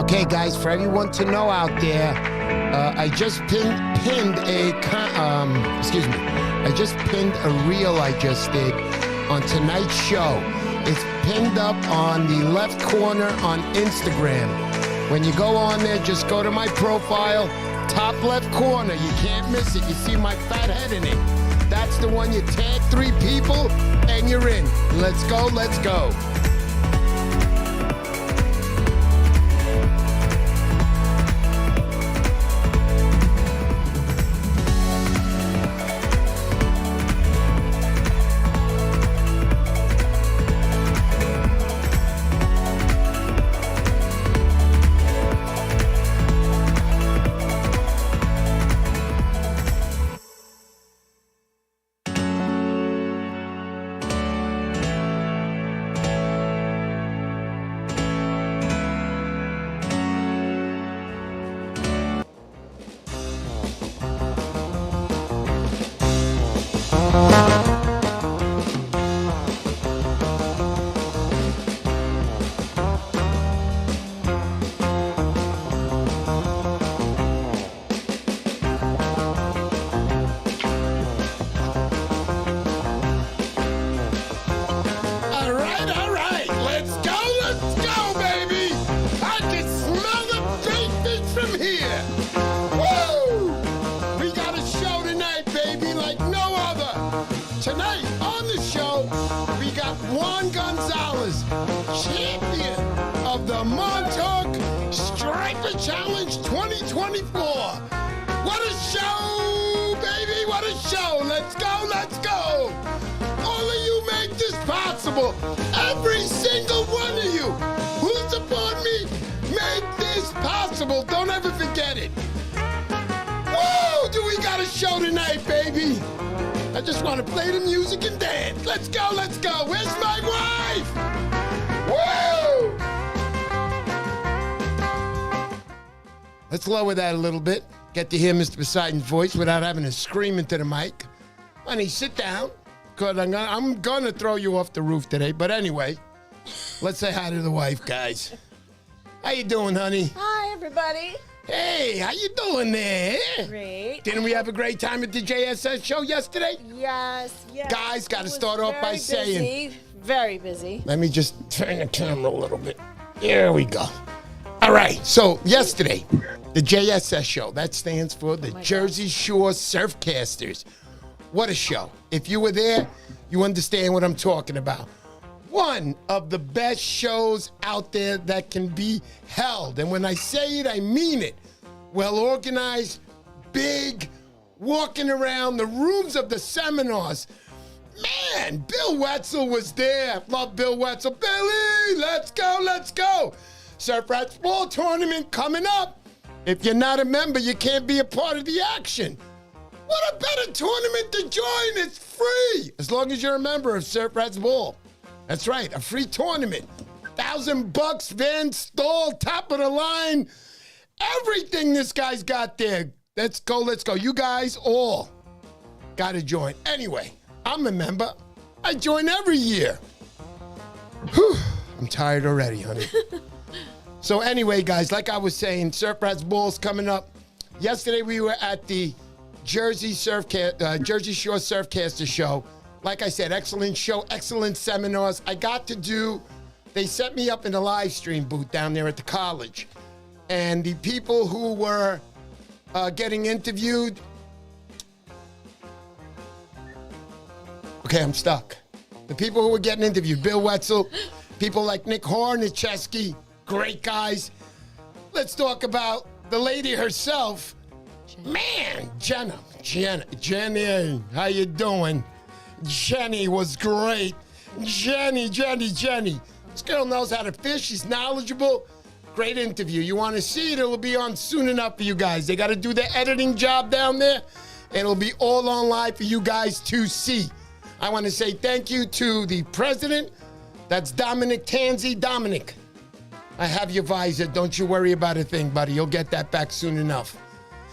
Okay, guys, for everyone to know out there, I just pinned a reel I just did on tonight's show. It's pinned up on the left corner on Instagram. When you go on there, just go to my profile, top left corner. You can't miss it. You see my fat head in it. That's the one. You tag 3 people and you're in. Let's go, let's go. Tonight on the show, we got Juan Gonzalez, champion of the Montauk Striper Challenge 2024. What a show, baby, what a show. Let's go, let's go. All of you make this possible. Every single one of you who support me make this possible. Don't ever forget it. Woo, do we got a show tonight, baby? I just want to play the music and dance. Let's go, let's go. Where's my wife? Woo! Let's lower that a little bit. Get to hear Mr. Poseidon's voice without having to scream into the mic. Honey, sit down, because I'm gonna throw you off the roof today. But anyway, let's say hi to the wife, guys. How you doing, honey? Hi, everybody. Hey, how you doing there? Great. Didn't we have a great time at the JSS show yesterday? Yes, yes. Guys, got to start off by saying... Very busy. Let me just turn the camera a little bit. There we go. All right, so yesterday, the JSS show, that stands for the Jersey Shore Surfcasters. What a show. If you were there, you understand what I'm talking about. One of the best shows out there that can be held. And when I say it, I mean it. Well organized, big, walking around the rooms of the seminars. Man, Bill Wetzel was there. Love Bill Wetzel. Billy, let's go, let's go. Surf Rats Ball Tournament coming up. If you're not a member, you can't be a part of the action. What a better tournament to join. It's free, as long as you're a member of Surf Rats Ball. That's right, a free tournament. $1,000, van stall, top of the line. Everything this guy's got there. Let's go, let's go. You guys all got to join. Anyway, I'm a member. I join every year. Whew, I'm tired already, honey. So anyway, guys, like I was saying, Surf Rats Ball's coming up. Yesterday we were at the Jersey Shore Surfcasters show. Like I said, excellent show, excellent seminars. They set me up in the live stream booth down there at the college. And the people who were getting interviewed. Okay, I'm stuck. The people who were getting interviewed, Bill Wetzel, people like Nick Hornicheski, great guys. Let's talk about the lady herself. Man, Jenny, how you doing? Jenny was great. Jenny. This girl knows how to fish. She's knowledgeable. Great interview. You want to see it? It'll be on soon enough for you guys. They got to do the editing job down there, and it'll be all on live for you guys to see. I want to say thank you to the president. That's Dominic Tanzi. Dominic, I have your visor. Don't you worry about a thing, buddy. You'll get that back soon enough.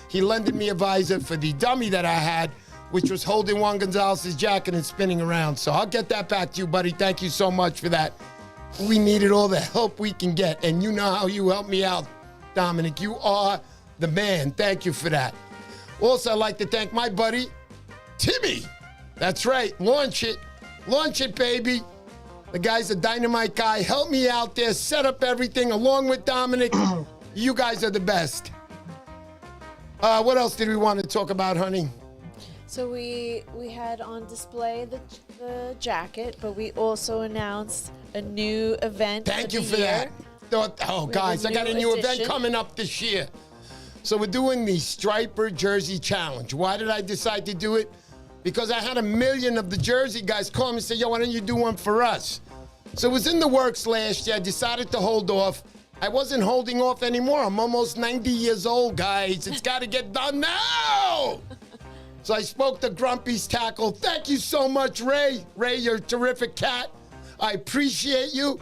He lended me a visor for the dummy that I had, which was holding Juan Gonzalez's jacket and spinning around. So I'll get that back to you, buddy. Thank you so much for that. We needed all the help we can get, and you know how you helped me out Dominic. You are the man. Thank you for that. Also, I'd like to thank my buddy, Timmy. That's right. Launch it. Launch it, baby. The guy's a dynamite guy. Help me out there. Set up everything along with Dominic. You guys are the best. What else did we want to talk about, honey? So we had on display the jacket, but we also announced a new event. Thank you for that. Oh, guys, I got a new event coming up this year. So we're doing the Striper Jersey Challenge. Why did I decide to do it? Because I had 1 million of the Jersey guys call me and say, yo, why don't you do one for us? So it was in the works last year. I decided to hold off. I wasn't holding off anymore. I'm almost 90 years old, guys. It's got to get done now. So I spoke to Grumpy's Tackle. Thank you so much, Ray. Ray, you're a terrific cat. I appreciate you.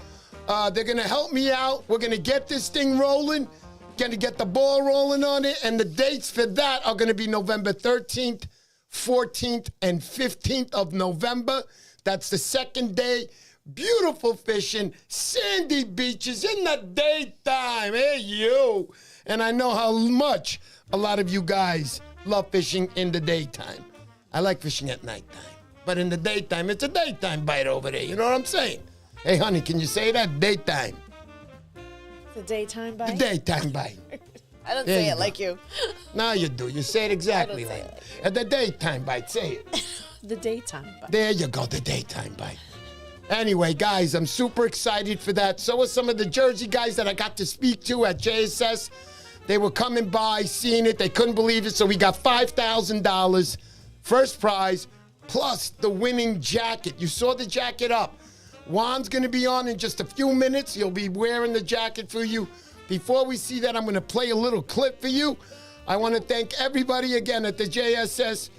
They're going to help me out. We're going to get this thing rolling. Going to get the ball rolling on it. And the dates for that are going to be November 13th, 14th, and 15th of November. That's the second day. Beautiful fishing, sandy beaches in the daytime. Hey, you. And I know how much a lot of you guys love fishing in the daytime. I like fishing at nighttime. But in the daytime, it's a daytime bite over there. You know what I'm saying? Hey, honey, can you say that? Daytime. The daytime bite? The daytime bite. I don't There say you it go. like you. No, you do. You say it exactly say like it that. At the daytime bite, say it. The daytime bite. There you go, the daytime bite. Anyway, guys, I'm super excited for that. So are some of the Jersey guys that I got to speak to at JSS. They were coming by, seeing it. They couldn't believe it. So we got $5,000 first prize plus the winning jacket. You saw the jacket up. Juan's going to be on in just a few minutes. He'll be wearing the jacket for you. Before we see that, I'm going to play a little clip for you. I want to thank everybody again at the JSS.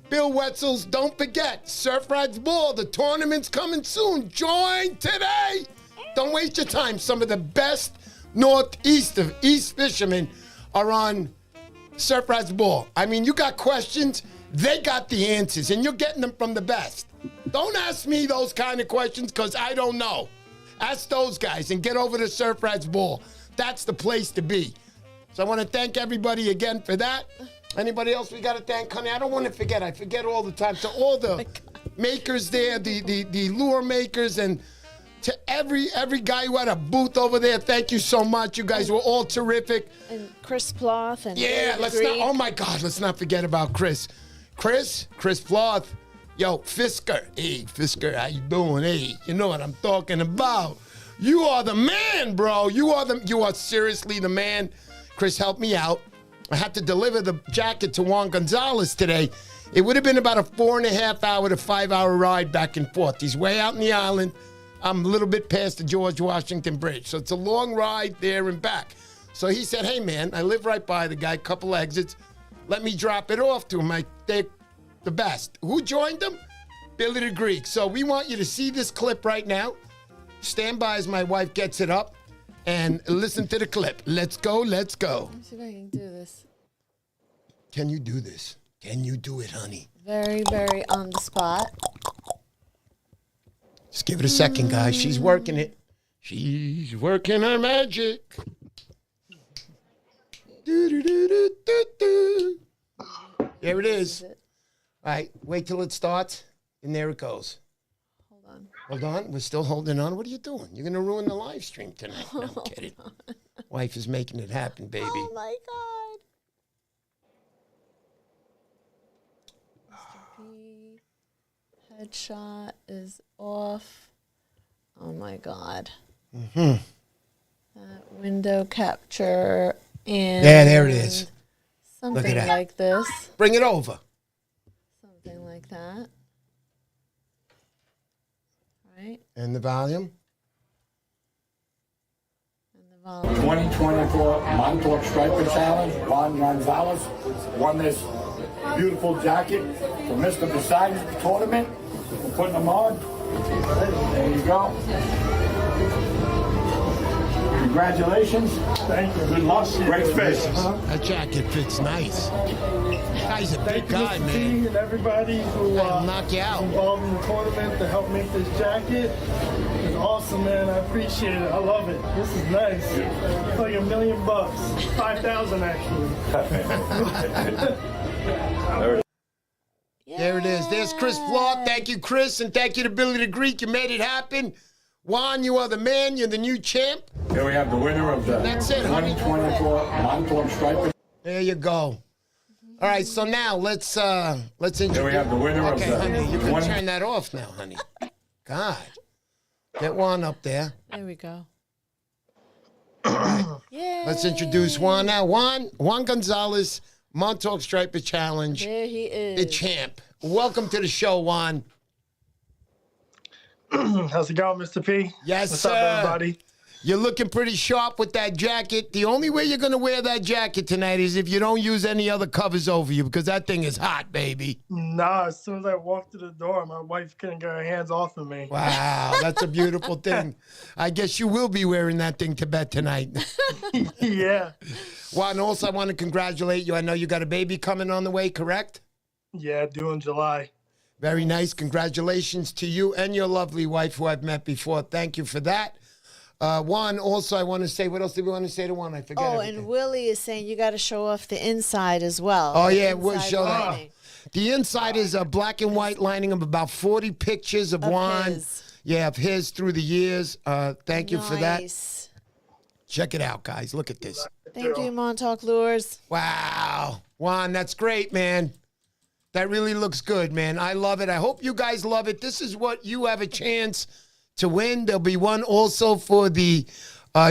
Bill Wetzel's, don't forget, Surf Rides Ball, the tournament's coming soon. Join today. Don't waste your time. Some of the best northeast of East fishermen are on Surf Rides Ball. I mean, you got questions, they got the answers, and you're getting them from the best. Don't ask me those kind of questions because I don't know. Ask those guys and get over to Surf Rides Ball. That's the place to be. So I want to thank everybody again for that. Anybody else we got to thank, honey? I don't want to forget. I forget all the time. To all the makers there, the lure makers, and to every guy who had a booth over there, thank you so much. You guys were all terrific. And Chris Ploth and Yeah, let's not. Oh my God, let's not forget about Chris. Chris Ploth. Yo, Fisker. Hey, Fisker, how you doing? Hey, you know what I'm talking about. You are the man, bro. You are seriously the man. Chris helped me out. I had to deliver the jacket to Juan Gonzalez today. It would have been about a 4.5 hour to 5 hour ride back and forth. He's way out in the island. I'm a little bit past the George Washington Bridge. So it's a long ride there and back. So he said, hey, man, I live right by the guy, couple exits. Let me drop it off to him. They're the best. Who joined them? Billy the Greek. So we want you to see this clip right now. Stand by as my wife gets it up and listen to the clip. Let's go, let's go. Let me see if I can do this. Can you do this? Can you do it, honey? Very, very on the spot. Just give it a second, guys. She's working it. She's working her magic. Do-do-do-do-do-do. There it is. All right, wait till it starts, and there it goes. Hold on. Hold on. We're still holding on. What are you doing? You're going to ruin the live stream tonight. No, I'm kidding. Wife is making it happen, baby. Oh, my God. Mr. P. Headshot is off. Oh, my God. Mm-hmm. That window capture and... Yeah, there it is. Something Look at that. like this. Bring it over. Something like that. Right? And the volume. And the volume. 2024 Montauk Striper Challenge. Juan Gonzalez won this beautiful jacket from Mr. Poseidon's tournament. We're putting them on. There you go. Congratulations. Thank you. Good luck. Great fish. That jacket fits nice. Guy's a big Thank you, guy, Mr. man. T and everybody who I'll knock you out. involved in the tournament to help make this jacket. It's awesome, man. I appreciate it. I love it. This is nice. It's like $1 million bucks. 5,000 actually. There it is. There's Chris Flaw. Thank you, Chris, and thank you to Billy the Greek. You made it happen. Juan, you are the man. You're the new champ. Here we have the winner of the That's it, honey. 2024 Montauk Striper. There you go. All right, so now let's introduce. Here we have the winner of Okay, the honey, you can 20 turn that off now, honey. God. Get Juan up there. There we go. Let's introduce Juan now. Juan Gonzalez, Montauk Striper Challenge, There he is. the champ. Welcome to the show, Juan. How's it going, Mr. P? Yes, What's sir. up, everybody? You're looking pretty sharp with that jacket. The only way you're going to wear that jacket tonight is if you don't use any other covers over you, because that thing is hot, baby. Nah, as soon as I walked through the door, my wife couldn't get her hands off of me. Wow, that's a beautiful thing. I guess you will be wearing that thing to bed tonight. Yeah. Juan, also I want to congratulate you. I know you got a baby coming on the way, correct? Yeah, due in July. Very nice. Congratulations to you and your lovely wife who I've met before. Thank you for that. Juan, also I want to say, what else did we want to say to Juan? I forget everything. And Willie is saying you got to show off the inside as well. Oh, The yeah, we'll inside show that. lining The inside is a black and white lining of about 40 pictures of Juan. his. Yeah, of his through the years. Thank you for that. Nice. Check it out, guys. Look at this. Thank you, Montauk Lures. Wow. Juan, that's great, man. That really looks good, man. I love it. I hope you guys love it. This is what you have a chance to win. There'll be one also for the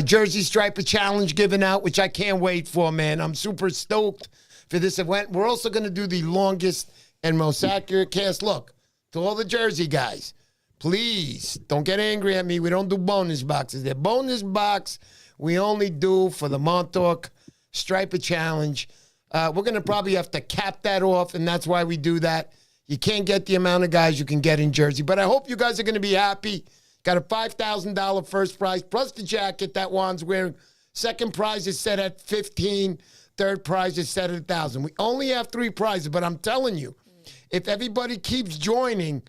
Jersey Striper Challenge given out, which I can't wait for, man. I'm super stoked for this event. We're also going to do the longest and most accurate cast. Look, to all the Jersey guys, please don't get angry at me. We don't do bonus boxes. They're bonus box we only do for the Montauk Striper Challenge. We're going to probably have to cap that off, and that's why we do that. You can't get the amount of guys you can get in Jersey, but I hope you guys are going to be happy. Got a $5,000 first prize, plus the jacket that Juan's wearing. Second prize is set at $15,000. Third prize is set at $1,000. We only have 3 prizes, but I'm telling you, if everybody keeps joining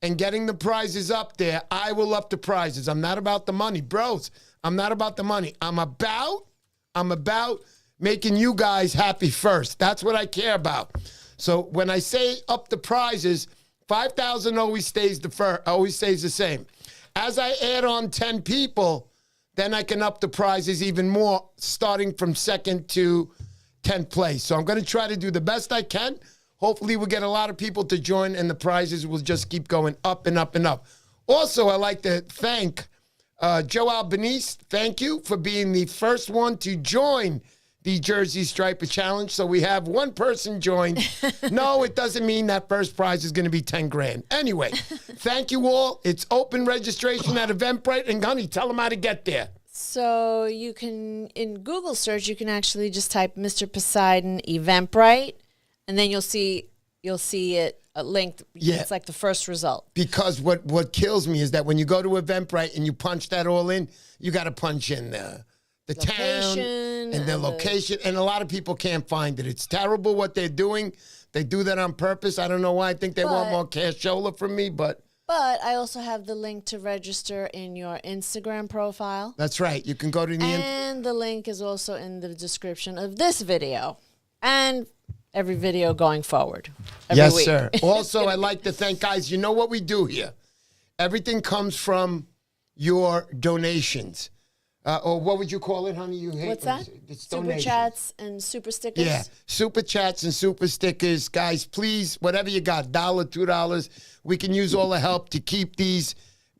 and getting the prizes up there, I will up the prizes. I'm not about the money. Bros, I'm not about the money. I'm about making you guys happy first. That's what I care about. So when I say up the prizes, $5,000 always stays the same. As I add on 10 people, then I can up the prizes even more, starting from second to 10th place. So I'm going to try to do the best I can. Hopefully we'll get a lot of people to join, and the prizes will just keep going up and up and up. Also, I'd like to thank Joe Albanese. Thank you for being the first one to join the Jersey Striper Challenge. So we have one person joined. No, it doesn't mean that first prize is going to be 10 grand. Anyway, thank you all. It's open registration at Eventbrite. And honey, tell them how to get there. So you can, in Google search, you can actually just type Mr. Poseidon Eventbrite, and then you'll see it linked. Yeah. It's like the first result. Because what kills me is that when you go to Eventbrite and you punch that all in, you got to punch in the town and their location, and a lot of people can't find it. It's terrible what they're doing. They do that on purpose. I don't know why. I think they want more cashola from me, but I also have the link to register in your Instagram profile. that's right. You can go to the And the link is also in the description of this video and every video going forward. Every week. sir. Also, I'd like to thank guys. You know what we do here? Everything comes from your donations. Or what would you call it, honey? You hate What's that? It's Super donations. chats and super stickers. Yeah, super chats and super stickers. Guys, please, whatever you got, $1, $2, we can use all the help to keep these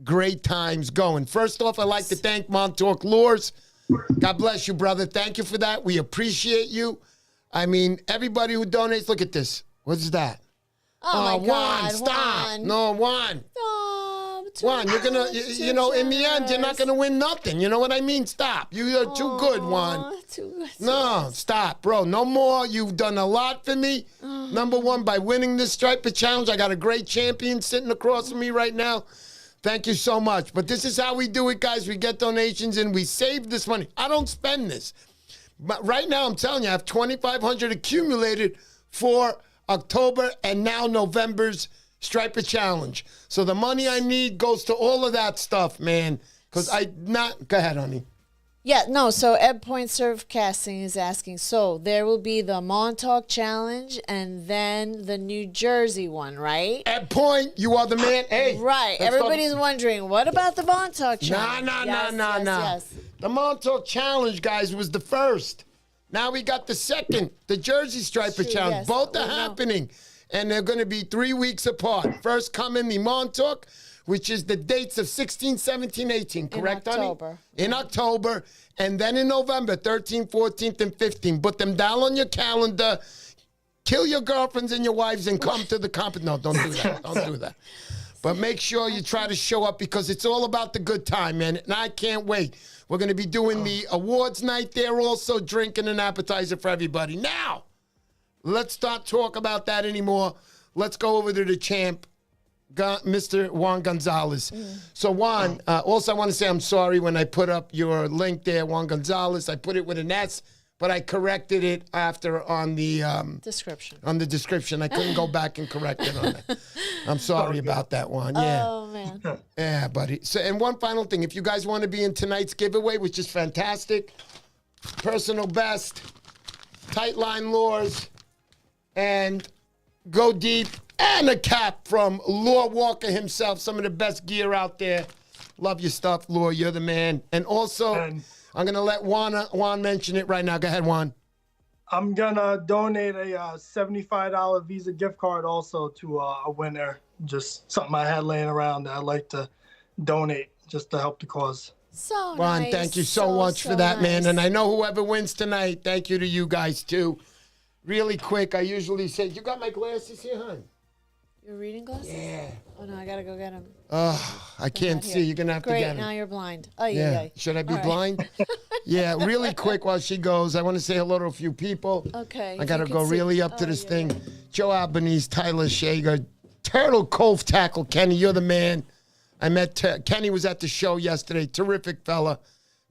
great times going. First off, I'd like to thank Montauk Lures. God bless you, brother. Thank you for that. We appreciate you. I mean, everybody who donates, look at this. What's that? Oh, my God, Juan, stop. Juan. No, Juan. Juan, you're going to, you know, in the end, you're not going to win nothing. You know what I mean? Stop. You're too good, Juan. Too good. No, stop, bro. No more. You've done a lot for me. Number one, by winning this Striper Challenge. I got a great champion sitting across from me right now. Thank you so much. But this is how we do it, guys. We get donations and we save this money. I don't spend this. But right now, I'm telling you, I have $2,500 accumulated for October and now November's Striper Challenge. So the money I need goes to all of that stuff, man. Because go ahead, honey. Yeah, no, so Ed Point Surfcasting is asking, so there will be the Montauk Challenge and then the New Jersey one, right? Ed Point, you are the man. Hey. Right. Everybody's wondering, what about the Montauk Challenge? Nah. Yes. The Montauk Challenge, guys, was the first. Now we got the second, the Jersey Striper Challenge. Yes. Both are happening, and they're going to be 3 weeks apart. First come in the Montauk, which is the dates of 16, 17, 18, correct, honey? October. In October, and then in November, 13th, 14th, and 15th. Put them down on your calendar. Kill your girlfriends and your wives and come to the competition. No, don't do that. Don't do that. But make sure you try to show up because it's all about the good time, man. And I can't wait. We're going to be doing the awards night there also, drinking an appetizer for everybody. Now, let's not talk about that anymore. Let's go over to the champ, Mr. Juan Gonzalez. So, Juan, also I want to say I'm sorry when I put up your link there, Juan Gonzalez. I put it with an S, but I corrected it after on the description. On the description. I couldn't go back and correct it on it. I'm sorry about that, Juan. Yeah. Oh, man. Yeah, buddy. So, and one final thing. If you guys want to be in tonight's giveaway, which is fantastic, personal best, tight line lures, and go deep, and a cap from Lure Walker himself. Some of the best gear out there. Love your stuff, Lure. You're the man. And also, I'm going to let Juan mention it right now. Go ahead, Juan. I'm going to donate a $75 Visa gift card also to a winner. Just something I had laying around that I'd like to donate just to help the cause. So Juan, nice. thank you so much for that, man. And I know whoever wins tonight, thank you to you guys, too. Really quick, I usually say, you got my glasses here, hon? Your reading glasses? Yeah. Oh, no, I got to go get them. I can't see. You're going to have to Great, get them. now you're blind. Oh, Yeah. Should I be All right. blind? Yeah, really quick while she goes, I want to say hello to a few people. Okay. I got to go really up to this thing. Joe Albanese, Tyler Shager, Turtle Cove Tackle, Kenny, you're the man. I met Kenny was at the show yesterday. Terrific fella.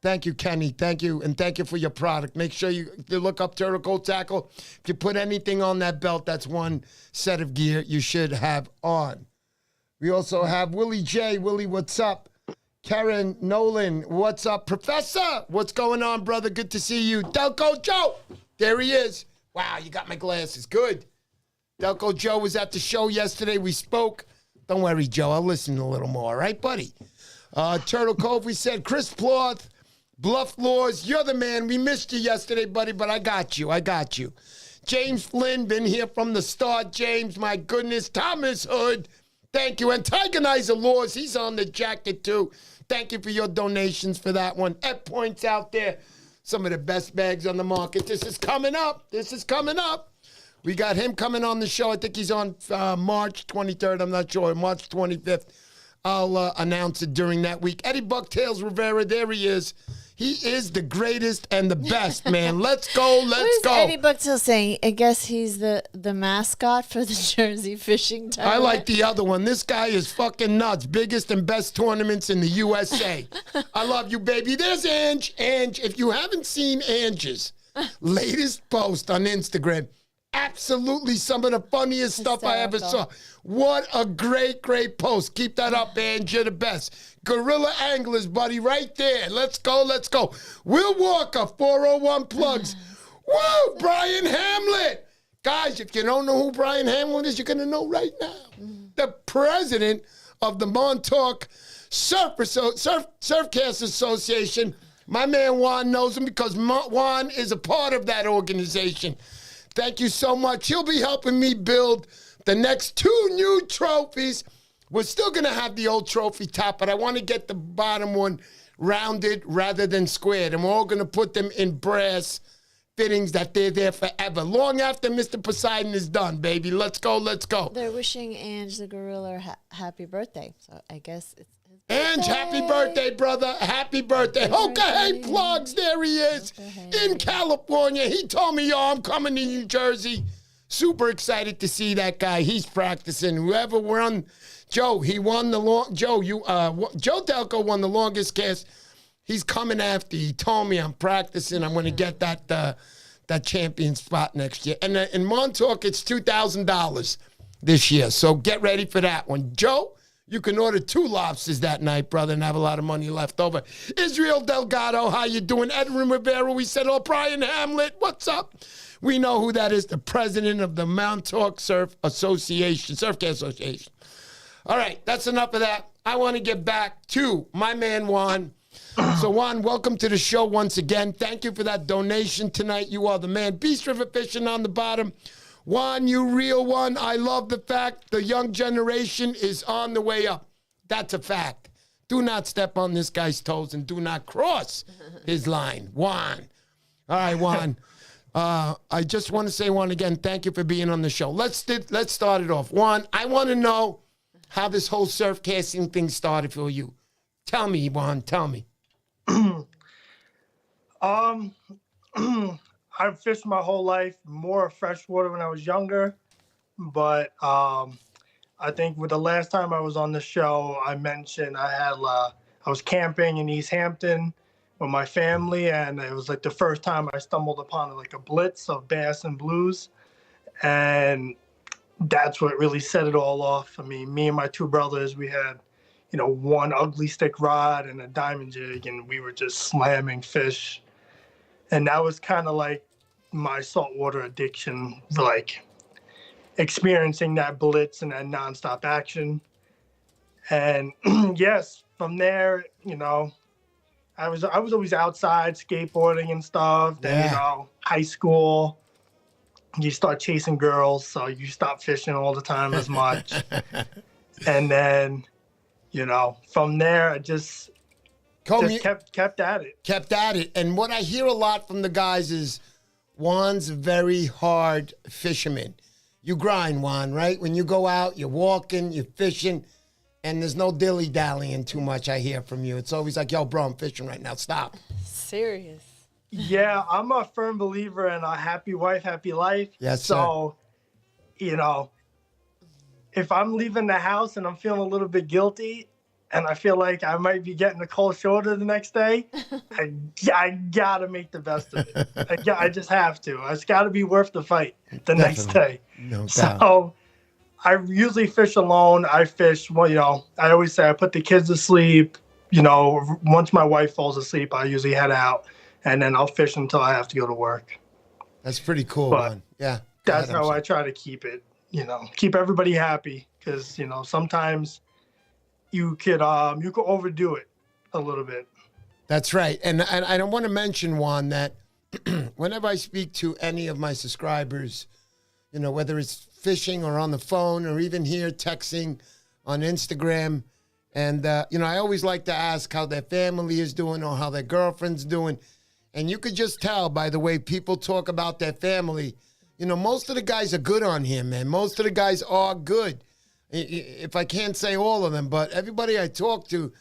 Thank you, Kenny. Thank you. And thank you for your product. Make sure you look up Turtle Cove Tackle. If you put anything on that belt, that's one set of gear you should have on. We also have Willie J. Willie, what's up? Karen Nolan, what's up? Professor, what's going on, brother? Good to see you. Delco Joe, there he is. Wow, you got my glasses. Good. Delco Joe was at the show yesterday. We spoke. Don't worry, Joe. I'll listen a little more. All right, buddy? Turtle Cove, we said. Chris Ploth, Bluff Laws, you're the man. We missed you yesterday, buddy, but I got you. I got you. James Flynn, been here from the start. James, my goodness. Thomas Hood, thank you. And Tigerizer Laws, he's on the jacket, too. Thank you for your donations for that one. Ed Point's out there. Some of the best bags on the market. This is coming up. This is coming up. We got him coming on the show. I think he's on March 23rd. I'm not sure. March 25th. I'll announce it during that week. Eddie Bucktails Rivera, there he is. He is the greatest and the best, man. Let's go, let's go. What is Eddie Bucktail saying? I guess he's the mascot for the Jersey fishing tournament. I like the other one. This guy is fucking nuts. Biggest and best tournaments in the USA. I love you, baby. There's Ange. Ange, if you haven't seen Ange's latest post on Instagram, absolutely some of the funniest stuff I ever saw. What a great, great post. Keep that up, Ange. You're the best. Gorilla Anglers, buddy, right there. Let's go, let's go. Will Walker, 401 plugs. Woo, Brian Hamlet. Guys, if you don't know who Brian Hamlet is, you're going to know right now. The president of the Montauk Surfcasters Association. My man Juan knows him because Juan is a part of that organization. Thank you so much. He'll be helping me build the next 2 new trophies. We're still going to have the old trophy top, but I want to get the bottom one rounded rather than squared. And we're all going to put them in brass fittings that they're there forever. Long after Mr. Poseidon is done, baby. Let's go, let's go. They're wishing Ange the gorilla happy birthday. So I guess it's his birthday. Ange, happy birthday, brother. Happy birthday. Okay, plugs, there he is. In California. He told me, yo, I'm coming to New Jersey. Super excited to see that guy. He's practicing. Whoever won, Joe, he won the Joe Delco won the longest cast. He's coming after. He told me I'm practicing. I'm going to get that champion spot next year. And in Montauk, it's $2,000. this year. So get ready for that one. Joe, you can order 2 lobsters that night, brother, and have a lot of money left over. Israel Delgado, how you doing? Edwin Rivera, we said, oh, Brian Hamlet, what's up? We know who that is, the president of the Montauk Surfcasters Association. All right, that's enough of that. I want to get back to my man, Juan. So, Juan, welcome to the show once again. Thank you for that donation tonight. You are the man. Beast River Fishing on the bottom. Juan, you real one. I love the fact the young generation is on the way up. That's a fact. Do not step on this guy's toes and do not cross his line. Juan. All right, Juan. I just want to say, Juan, again, thank you for being on the show. Let's start it off. Juan, I want to know how this whole surf casting thing started for you. Tell me, Juan, tell me. I've fished my whole life, more freshwater when I was younger, but I think with the last time I was on the show, I mentioned I was camping in East Hampton with my family, and it was like the first time I stumbled upon like a blitz of bass and blues, and that's what really set it all off. I mean, me and my 2 brothers, we had, you know, 1 ugly stick rod and a diamond jig, and we were just slamming fish. And that was kind of like my saltwater addiction, like experiencing that blitz and that nonstop action. And yes, from there, you know, I was always outside skateboarding and stuff. Then, you know, high school, you start chasing girls, so you stop fishing all the time as much. And then, you know, from there, I just kept at it. Kept at it. And what I hear a lot from the guys is Juan's a very hard fisherman. You grind, Juan, right? When you go out, you're walking, you're fishing, and there's no dilly-dallying too much, I hear from you. It's always like, yo, bro, I'm fishing right now. Stop. Serious. Yeah, I'm a firm believer in a happy wife, happy life. Yes, so, you know, if I'm leaving the house and I'm feeling a little bit guilty and I feel like I might be getting a cold shoulder the next day, I got to make the best of it. I just have to. It's got to be worth the fight the next day. No doubt. So I usually fish alone. I fish, well, you know, I always say I put the kids to sleep. You know, once my wife falls asleep, I usually head out. And then I'll fish until I have to go to work. That's pretty cool, but man. Yeah. That's how I try to keep it, you know, keep everybody happy. Because, you know, sometimes you could overdo it a little bit. That's right. And I don't want to mention, Juan, that whenever I speak to any of my subscribers, you know, whether it's fishing or on the phone or even here texting on Instagram, and, you know, I always like to ask how their family is doing or how their girlfriend's doing. And you could just tell by the way people talk about their family, you know, most of the guys are good on here, man. Most of the guys are good. If I can't say all of them, but everybody I talk to,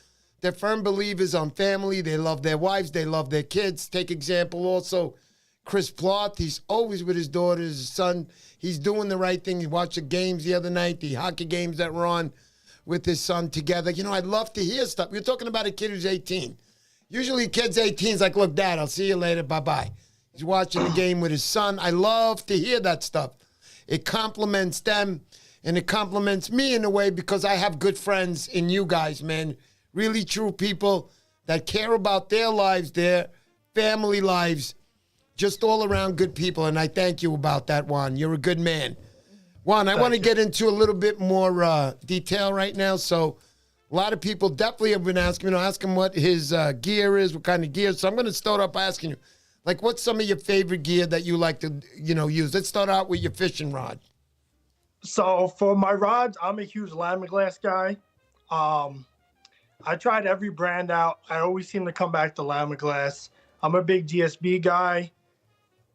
they're firm believers on family. They love their wives. They love their kids. Take example also, Chris Ploth. He's always with his daughter, his son. He's doing the right thing. He watched the games the other night, the hockey games that were on with his son together. You know, I'd love to hear stuff. You're talking about a kid who's 18. Usually kids 18 is like, look, Dad, I'll see you later. Bye-bye. He's watching the game with his son. I love to hear that stuff. It compliments them, and it compliments me in a way because I have good friends in you guys, man. Really true people that care about their lives, their family lives, just all around good people, and I thank you about that, Juan. You're a good man. Juan, I want to get into a little bit more detail right now, so a lot of people definitely have been asking, you know, ask him what his gear is, what kind of gear. So I'm going to start off by asking you, like, what's some of your favorite gear that you like to, you know, use? Let's start out with your fishing rod. So for my rods, I'm a huge Lamiglass guy. I tried every brand out. I always seem to come back to Lamiglass. I'm a big GSB guy.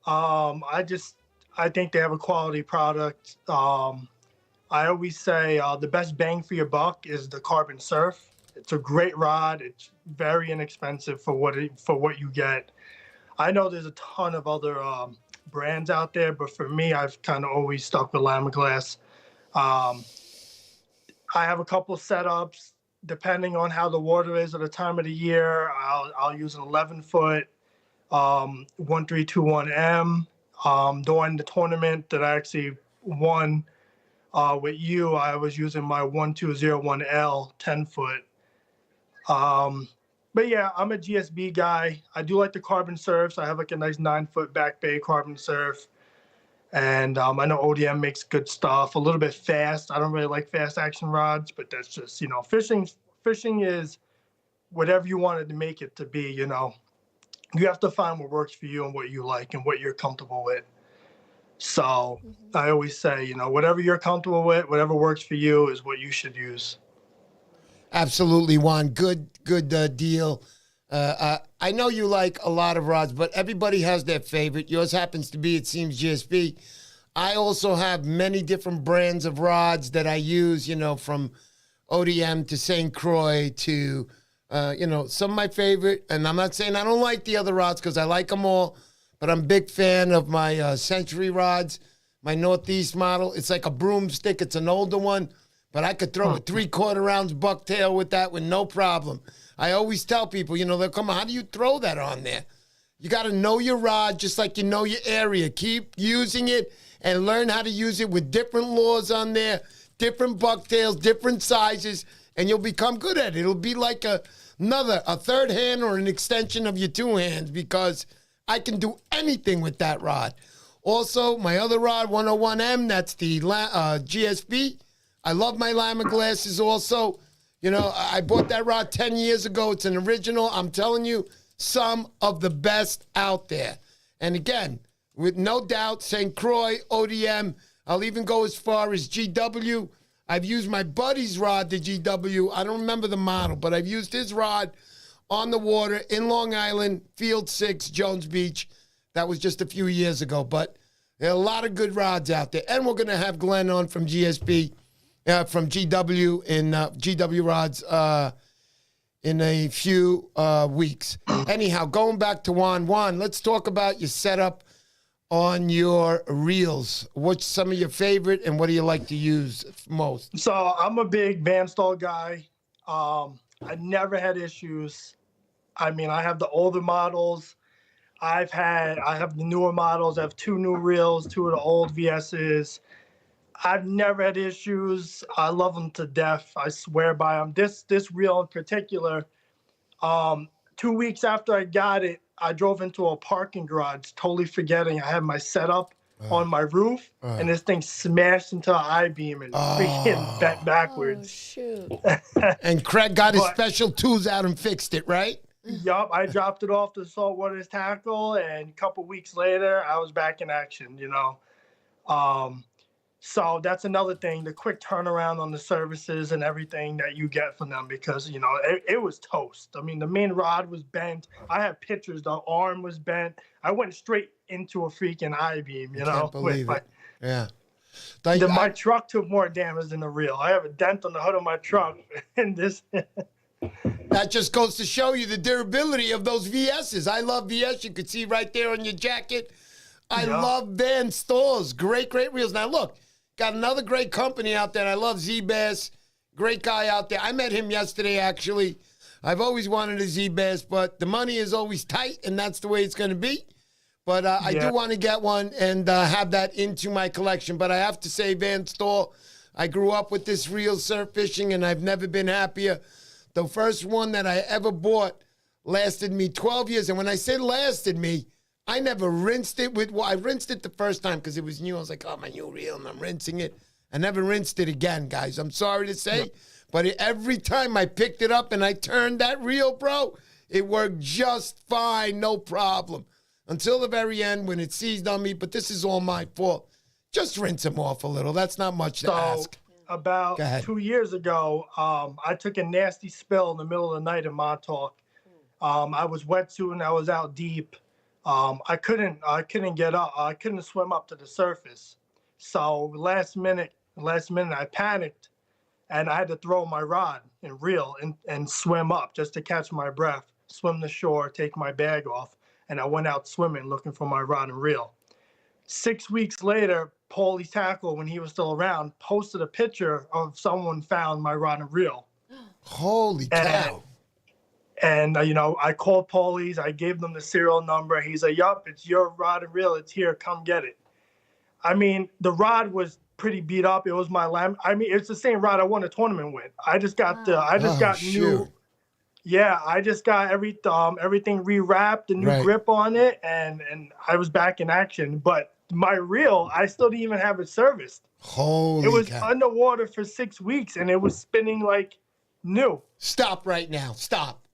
I think they have a quality product. I always say the best bang for your buck is the Carbon Surf. It's a great rod. It's very inexpensive for what you get. I know there's a ton of other brands out there, but for me, I've kind of always stuck with Lamiglass. I have a couple of setups. Depending on how the water is at the time of the year, I'll use an 11-foot 1321M. During the tournament that I actually won With you, I was using my 1201L 10-foot. But yeah, I'm a GSB guy. I do like the carbon surfs. I have like a nice 9-foot back bay carbon surf. And I know ODM makes good stuff, a little bit fast. I don't really like fast action rods, but that's just, fishing is whatever you wanted to make it to be, You have to find what works for you and what you like and what you're comfortable with. So I always say, whatever you're comfortable with, whatever works for you is what you should use. Absolutely, Juan. Good deal. I know you like a lot of rods, but everybody has their favorite. Yours happens to be, it seems, GSP. I also have many different brands of rods that I use, from ODM to St. Croix to, some of my favorite. And I'm not saying I don't like the other rods because I like them all, but I'm a big fan of my Century rods, my Northeast model. It's like a broomstick. It's an older one, but I could throw a 3/4 ounce bucktail with that with no problem. I always tell people, they'll come, how do you throw that on there? You got to know your rod just like you know your area. Keep using it and learn how to use it with different lures on there, different bucktails, different sizes, and you'll become good at it. It'll be like a third hand or an extension of your two hands because I can do anything with that rod. Also, my other rod, 101M, that's the GSB. I love my Lama glasses also. I bought that rod 10 years ago. It's an original. I'm telling you, some of the best out there. And again, with no doubt, St. Croix, ODM, I'll even go as far as GW. I've used my buddy's rod, the GW. I don't remember the model, but I've used his rod on the water in Long Island, Field 6, Jones Beach. That was just a few years ago. But there are a lot of good rods out there. And we're going to have Glenn on from GSP. From GW in GW rods in a few weeks. Anyhow, going back to Juan, let's talk about your setup on your reels. What's some of your favorite and what do you like to use most? So I'm a big bandstall guy. I never had issues. I mean, I have the older models. I have the newer models. I have 2 new reels, 2 of the old VSs. I've never had issues. I love them to death. I swear by them. This reel in particular, 2 weeks after I got it, I drove into a parking garage, totally forgetting I had my setup on my roof, and this thing smashed into an I-beam and freaking bent backwards. Oh, shoot. And Craig got his special tools out and fixed it, right? Yup, I dropped it off the saltwater tackle, and a couple weeks later, I was back in action, So that's another thing, the quick turnaround on the services and everything that you get from them because, it was toast. I mean, the main rod was bent. I have pictures. The arm was bent. I went straight into a freaking I-beam, Can't believe it. Yeah. My truck took more damage than the reel. I have a dent on the hood of my truck. And this... That just goes to show you the durability of those VSs. I love VS. You could see right there on your jacket. I love Van Stores. Great reels. Now, look. Got another great company out there. I love Z-Bass. Great guy out there. I met him yesterday, actually. I've always wanted a Z-Bass, but the money is always tight, and that's the way it's going to be. But I do want to get one and have that into my collection. But I have to say, Van Store, I grew up with this reel surf fishing, and I've never been happier. The first one that I ever bought lasted me 12 years. And when I say lasted me, I never rinsed it I rinsed it the first time because it was new. I was like, oh, my new reel, and I'm rinsing it. I never rinsed it again, guys. I'm sorry to say. But every time I picked it up and I turned that reel, bro, it worked just fine, no problem. Until the very end when it seized on me. But this is all my fault. Just rinse them off a little. That's not much to ask. About 2 years ago, I took a nasty spill in the middle of the night in Montauk. I was wetsuiting. I was out deep. I couldn't get up. I couldn't swim up to the surface. So last minute, I panicked, and I had to throw my rod and reel and swim up just to catch my breath, swim the shore, take my bag off, and I went out swimming looking for my rod and reel. 6 weeks later, Paulie's Tackle, when he was still around, posted a picture of someone found my rod and reel. Holy cow. And, I called Paulie's. I gave them the serial number. He's like, yup, it's your rod and reel. It's here. Come get it. I mean, the rod was pretty beat up. It was my lamb. I mean, it's the same rod I won a tournament with. I just got new. Shoot. Yeah, I just got everything rewrapped, a new grip on it, and I was back in action. But my reel, I still didn't even have it serviced. Holy It was cow. underwater for 6 weeks, and it was spinning like new. Stop right now. Stop.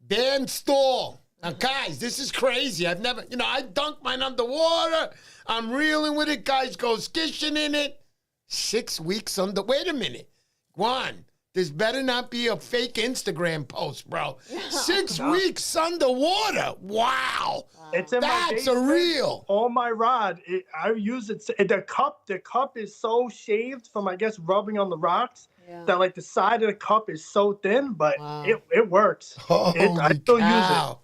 Dan Stall. Now, guys, this is crazy. I've never, I dunk mine underwater. I'm reeling with it. Guys go skishing in it. 6 weeks under. Wait a minute. Juan, this better not be a fake Instagram post, bro. 6 weeks underwater. Wow. It's in That's my a reel. On my rod, I use it. The cup is so shaved from, I guess, rubbing on the rocks that like the side of the cup is so thin, but it works. I still use it.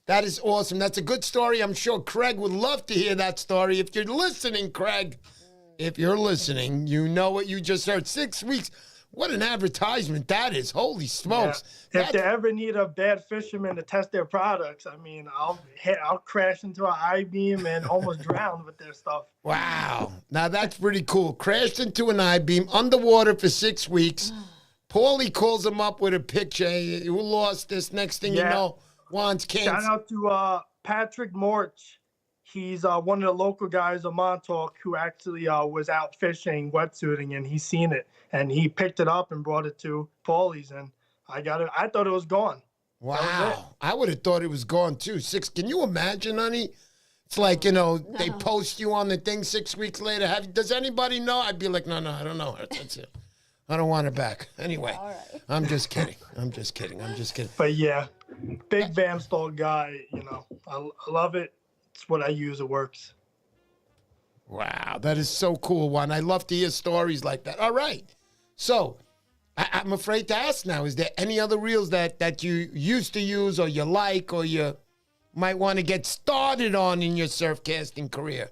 That is awesome. That's a good story. I'm sure Craig would love to hear that story. If you're listening, Craig, if you're listening, you know what you just heard. 6 weeks. What an advertisement that is. Holy smokes. Yeah. If they ever need a bad fisherman to test their products, I mean, I'll crash into an I-beam and almost drown with their stuff. Wow. Now, that's pretty cool. Crashed into an I-beam, underwater for 6 weeks. Paulie calls him up with a picture. You lost this. Next thing you know, Juan's canceled. Shout out to Patrick Morch. He's one of the local guys of Montauk who actually was out fishing, wetsuiting, and he's seen it. And he picked it up and brought it to Paulie's, and I got it. I thought it was gone. Wow. I would have thought it was gone, too. Can you imagine, honey? It's like, they post you on the thing 6 weeks later. Does anybody know? I'd be like, no, I don't know her. That's it. I don't want her back. Anyway, I'm just kidding. But, yeah, big Van Stall guy, I love it. It's what I use. It works. Wow, that is so cool, Juan. I love to hear stories like that. All right. So, I'm afraid to ask now, is there any other reels that you used to use or you like or you might want to get started on in your surf casting career?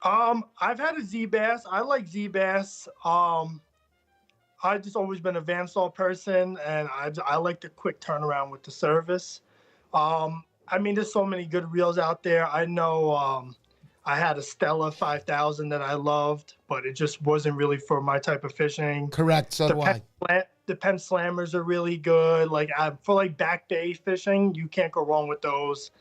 I've had a Z-Bass. I like Z-Bass. I've just always been a Van Stall person, and I like the quick turnaround with the service. I mean, there's so many good reels out there. I know I had a Stella 5000 that I loved, but it just wasn't really for my type of fishing. Correct, so do I. The Penn Slammers are really good. Like for back bay fishing, you can't go wrong with those.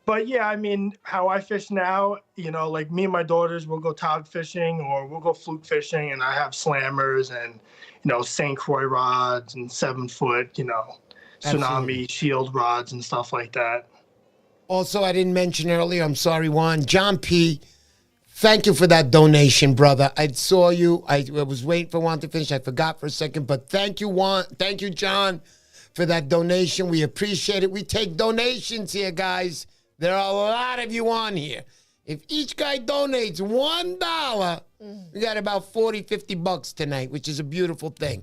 But yeah, I mean, how I fish now, like me and my daughters will go tog fishing or we'll go fluke fishing, and I have slammers and St. Croix rods and 7-foot, tsunami shield rods and stuff like that. Also, I didn't mention earlier, I'm sorry, Juan. John P., thank you for that donation, brother. I saw you. I was waiting for Juan to finish. I forgot for a second. But thank you, Juan. Thank you, John, for that donation. We appreciate it. We take donations here, guys. There are a lot of you on here. If each guy donates $1, we got about 40, 50 bucks tonight, which is a beautiful thing.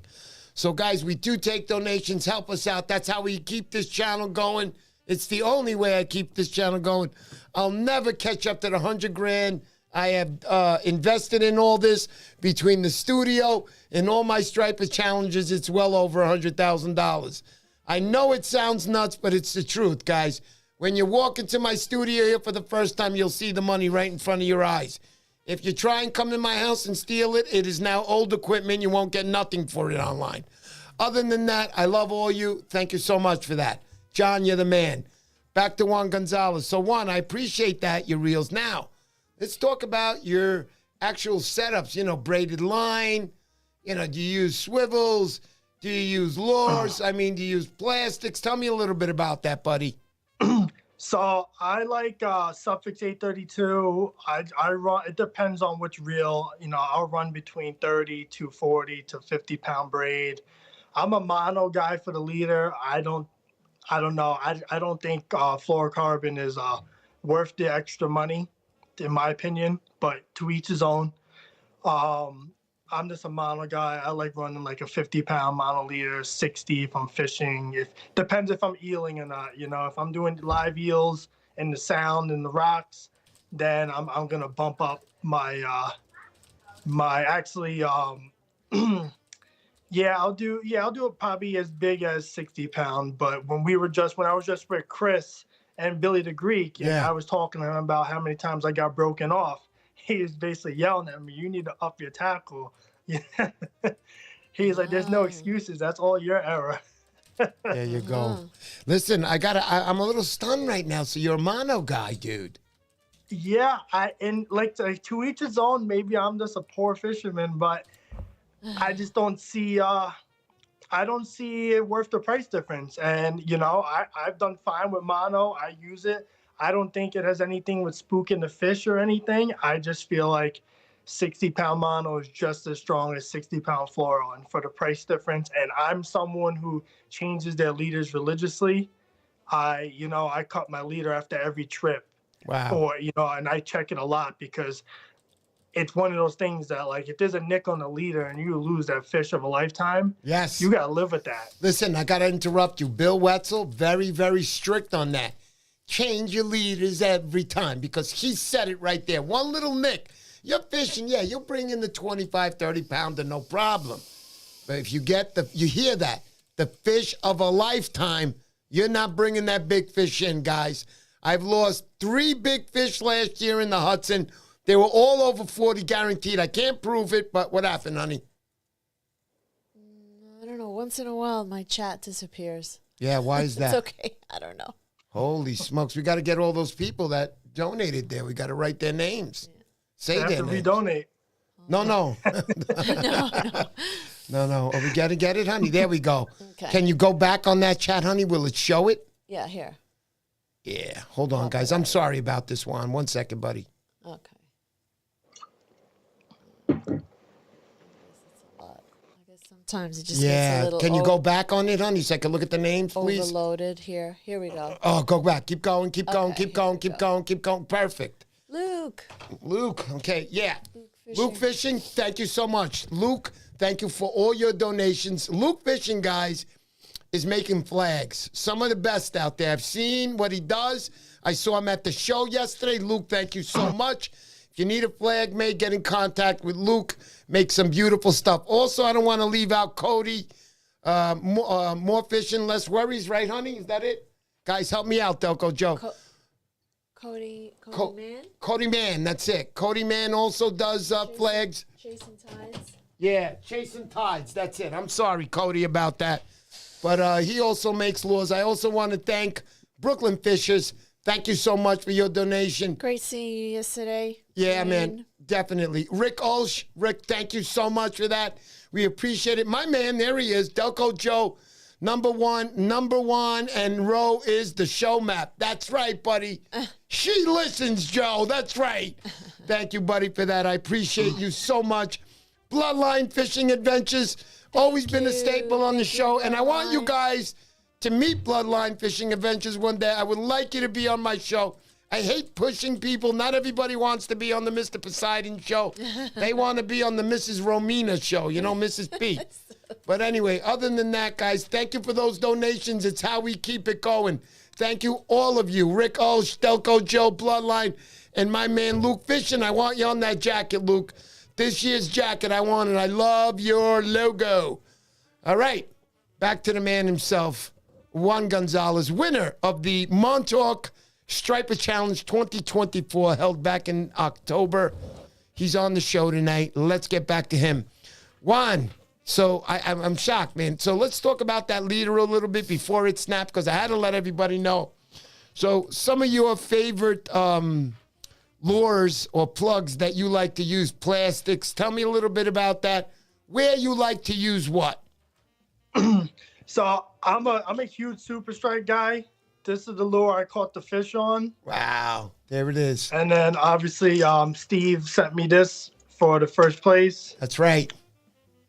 So, guys, we do take donations. Help us out. That's how we keep this channel going. It's the only way I keep this channel going. I'll never catch up to the $100,000 I have invested in all this. Between the studio and all my Striper challenges, it's well over $100,000. I know it sounds nuts, but it's the truth, guys. When you walk into my studio here for the first time, you'll see the money right in front of your eyes. If you try and come in my house and steal it, it is now old equipment. You won't get nothing for it online. Other than that, I love all you. Thank you so much for that. John, you're the man. Back to Juan Gonzalez. So, Juan, I appreciate that, your reels. Now, let's talk about your actual setups, braided line. Do you use swivels? Do you use lures? I mean, do you use plastics? Tell me a little bit about that, buddy. So I like Suffix 832. I run. It depends on which reel. I'll run between 30 to 40 to 50-pound braid. I'm a mono guy for the leader. I don't know. I don't think fluorocarbon is worth the extra money, in my opinion. But to each his own. I'm just a mono guy. I like running like a 50-pound mono leader, 60 if I'm fishing. Depends if I'm eeling or not. If I'm doing live eels and the sound and the rocks, then I'm gonna bump up my actually I'll do it probably as big as 60-pound. But when I was just with Chris and Billy the Greek, and I was talking to him about how many times I got broken off. he was basically yelling at me, "You need to up your tackle." He's like, "There's no excuses. That's all your error." There you go. Listen, I'm a little stunned right now. So you're a mono guy, dude. Yeah, and like to each his own. Maybe I'm just a poor fisherman, but I just don't see. I don't see it worth the price difference. And you know, I've done fine with mono. I use it. I don't think it has anything with spooking the fish or anything. I just feel like 60-pound mono is just as strong as 60-pound fluoro, and for the price difference. And I'm someone who changes their leaders religiously. I cut my leader after every trip. Wow. Or, and I check it a lot because it's one of those things that, like, if there's a nick on the leader and you lose that fish of a lifetime, yes, you got to live with that. Listen, I got to interrupt you. Bill Wetzel, very, very strict on that. Change your leaders every time because he said it right there. One little nick. You're fishing, yeah, you'll bring in the 25, 30-pounder, no problem. But if you hear that, the fish of a lifetime, you're not bringing that big fish in, guys. I've lost 3 big fish last year in the Hudson. They were all over 40 guaranteed. I can't prove it, but what happened, honey? I don't know. Once in a while, my chat disappears. Yeah, why is that? It's okay. I don't know. Holy smokes. We got to get all those people that donated there. We got to write their names. Yeah. Say their names. Redonate. No. No. No. Oh, we got to get it, honey. There we go. Okay. Can you go back on that chat, honey? Will it show it? Yeah, here. Yeah. Hold on, guys. I'm sorry about this, Juan. 1 second, buddy. Okay. I guess it's a lot. I guess sometimes it just gets a little Can you go back on it, honey, so I can look at the names, please? overloaded here. Here we go. Oh, go back. Keep going. Keep going. Okay, Keep going. here we Keep going. Keep going. Perfect. Luke. Okay. Yeah. Luke Fishing. Thank you so much. Luke, thank you for all your donations. Luke Fishing, guys, is making flags. Some of the best out there. I've seen what he does. I saw him at the show yesterday. Luke, thank you so much. If you need a flag made, get in contact with Luke. Make some beautiful stuff. Also, I don't want to leave out Cody. More fishing, less worries, right, honey? Is that it? Guys, help me out, Delco Joe. Cody Man? Cody Man, that's it. Cody Man also does flags. Chasing Tides. Yeah, Chasing Tides, that's it. I'm sorry, Cody, about that. But he also makes lures. I also want to thank Brooklyn Fishers. Thank you so much for your donation. Great seeing you yesterday. Yeah, man, definitely. Rick Olsh, Rick, thank you so much for that. We appreciate it. My man, there he is, Delco Joe, number one, and Roe is the show map. That's right, buddy. She listens, Joe. That's right. Thank you, buddy, for that. I appreciate you so much. Bloodline Fishing Adventures, always been a staple on the show, and I want you guys to meet Bloodline Fishing Adventures one day. I would like you to be on my show. I hate pushing people. Not everybody wants to be on the Mr. Poseidon show. They want to be on the Mrs. Romina show, Mrs. P. But anyway, other than that, guys, thank you for those donations. It's how we keep it going. Thank you, all of you. Rick Olsh, Delco Joe, Bloodline, and my man Luke Fishing. I want you on that jacket, Luke. This year's jacket, I want it. I love your logo. All right, back to the man himself. Juan Gonzalez, winner of the Montauk Striper Challenge 2024, held back in October. He's on the show tonight. Let's get back to him. Juan, so I'm shocked, man. So let's talk about that leader a little bit before it snapped, because I had to let everybody know. So some of your favorite lures or plugs that you like to use, plastics. Tell me a little bit about that. Where you like to use what? So I'm a huge Super Strike guy. This is the lure I caught the fish on. Wow, there it is. And then obviously Steve sent me this for the first place. That's right.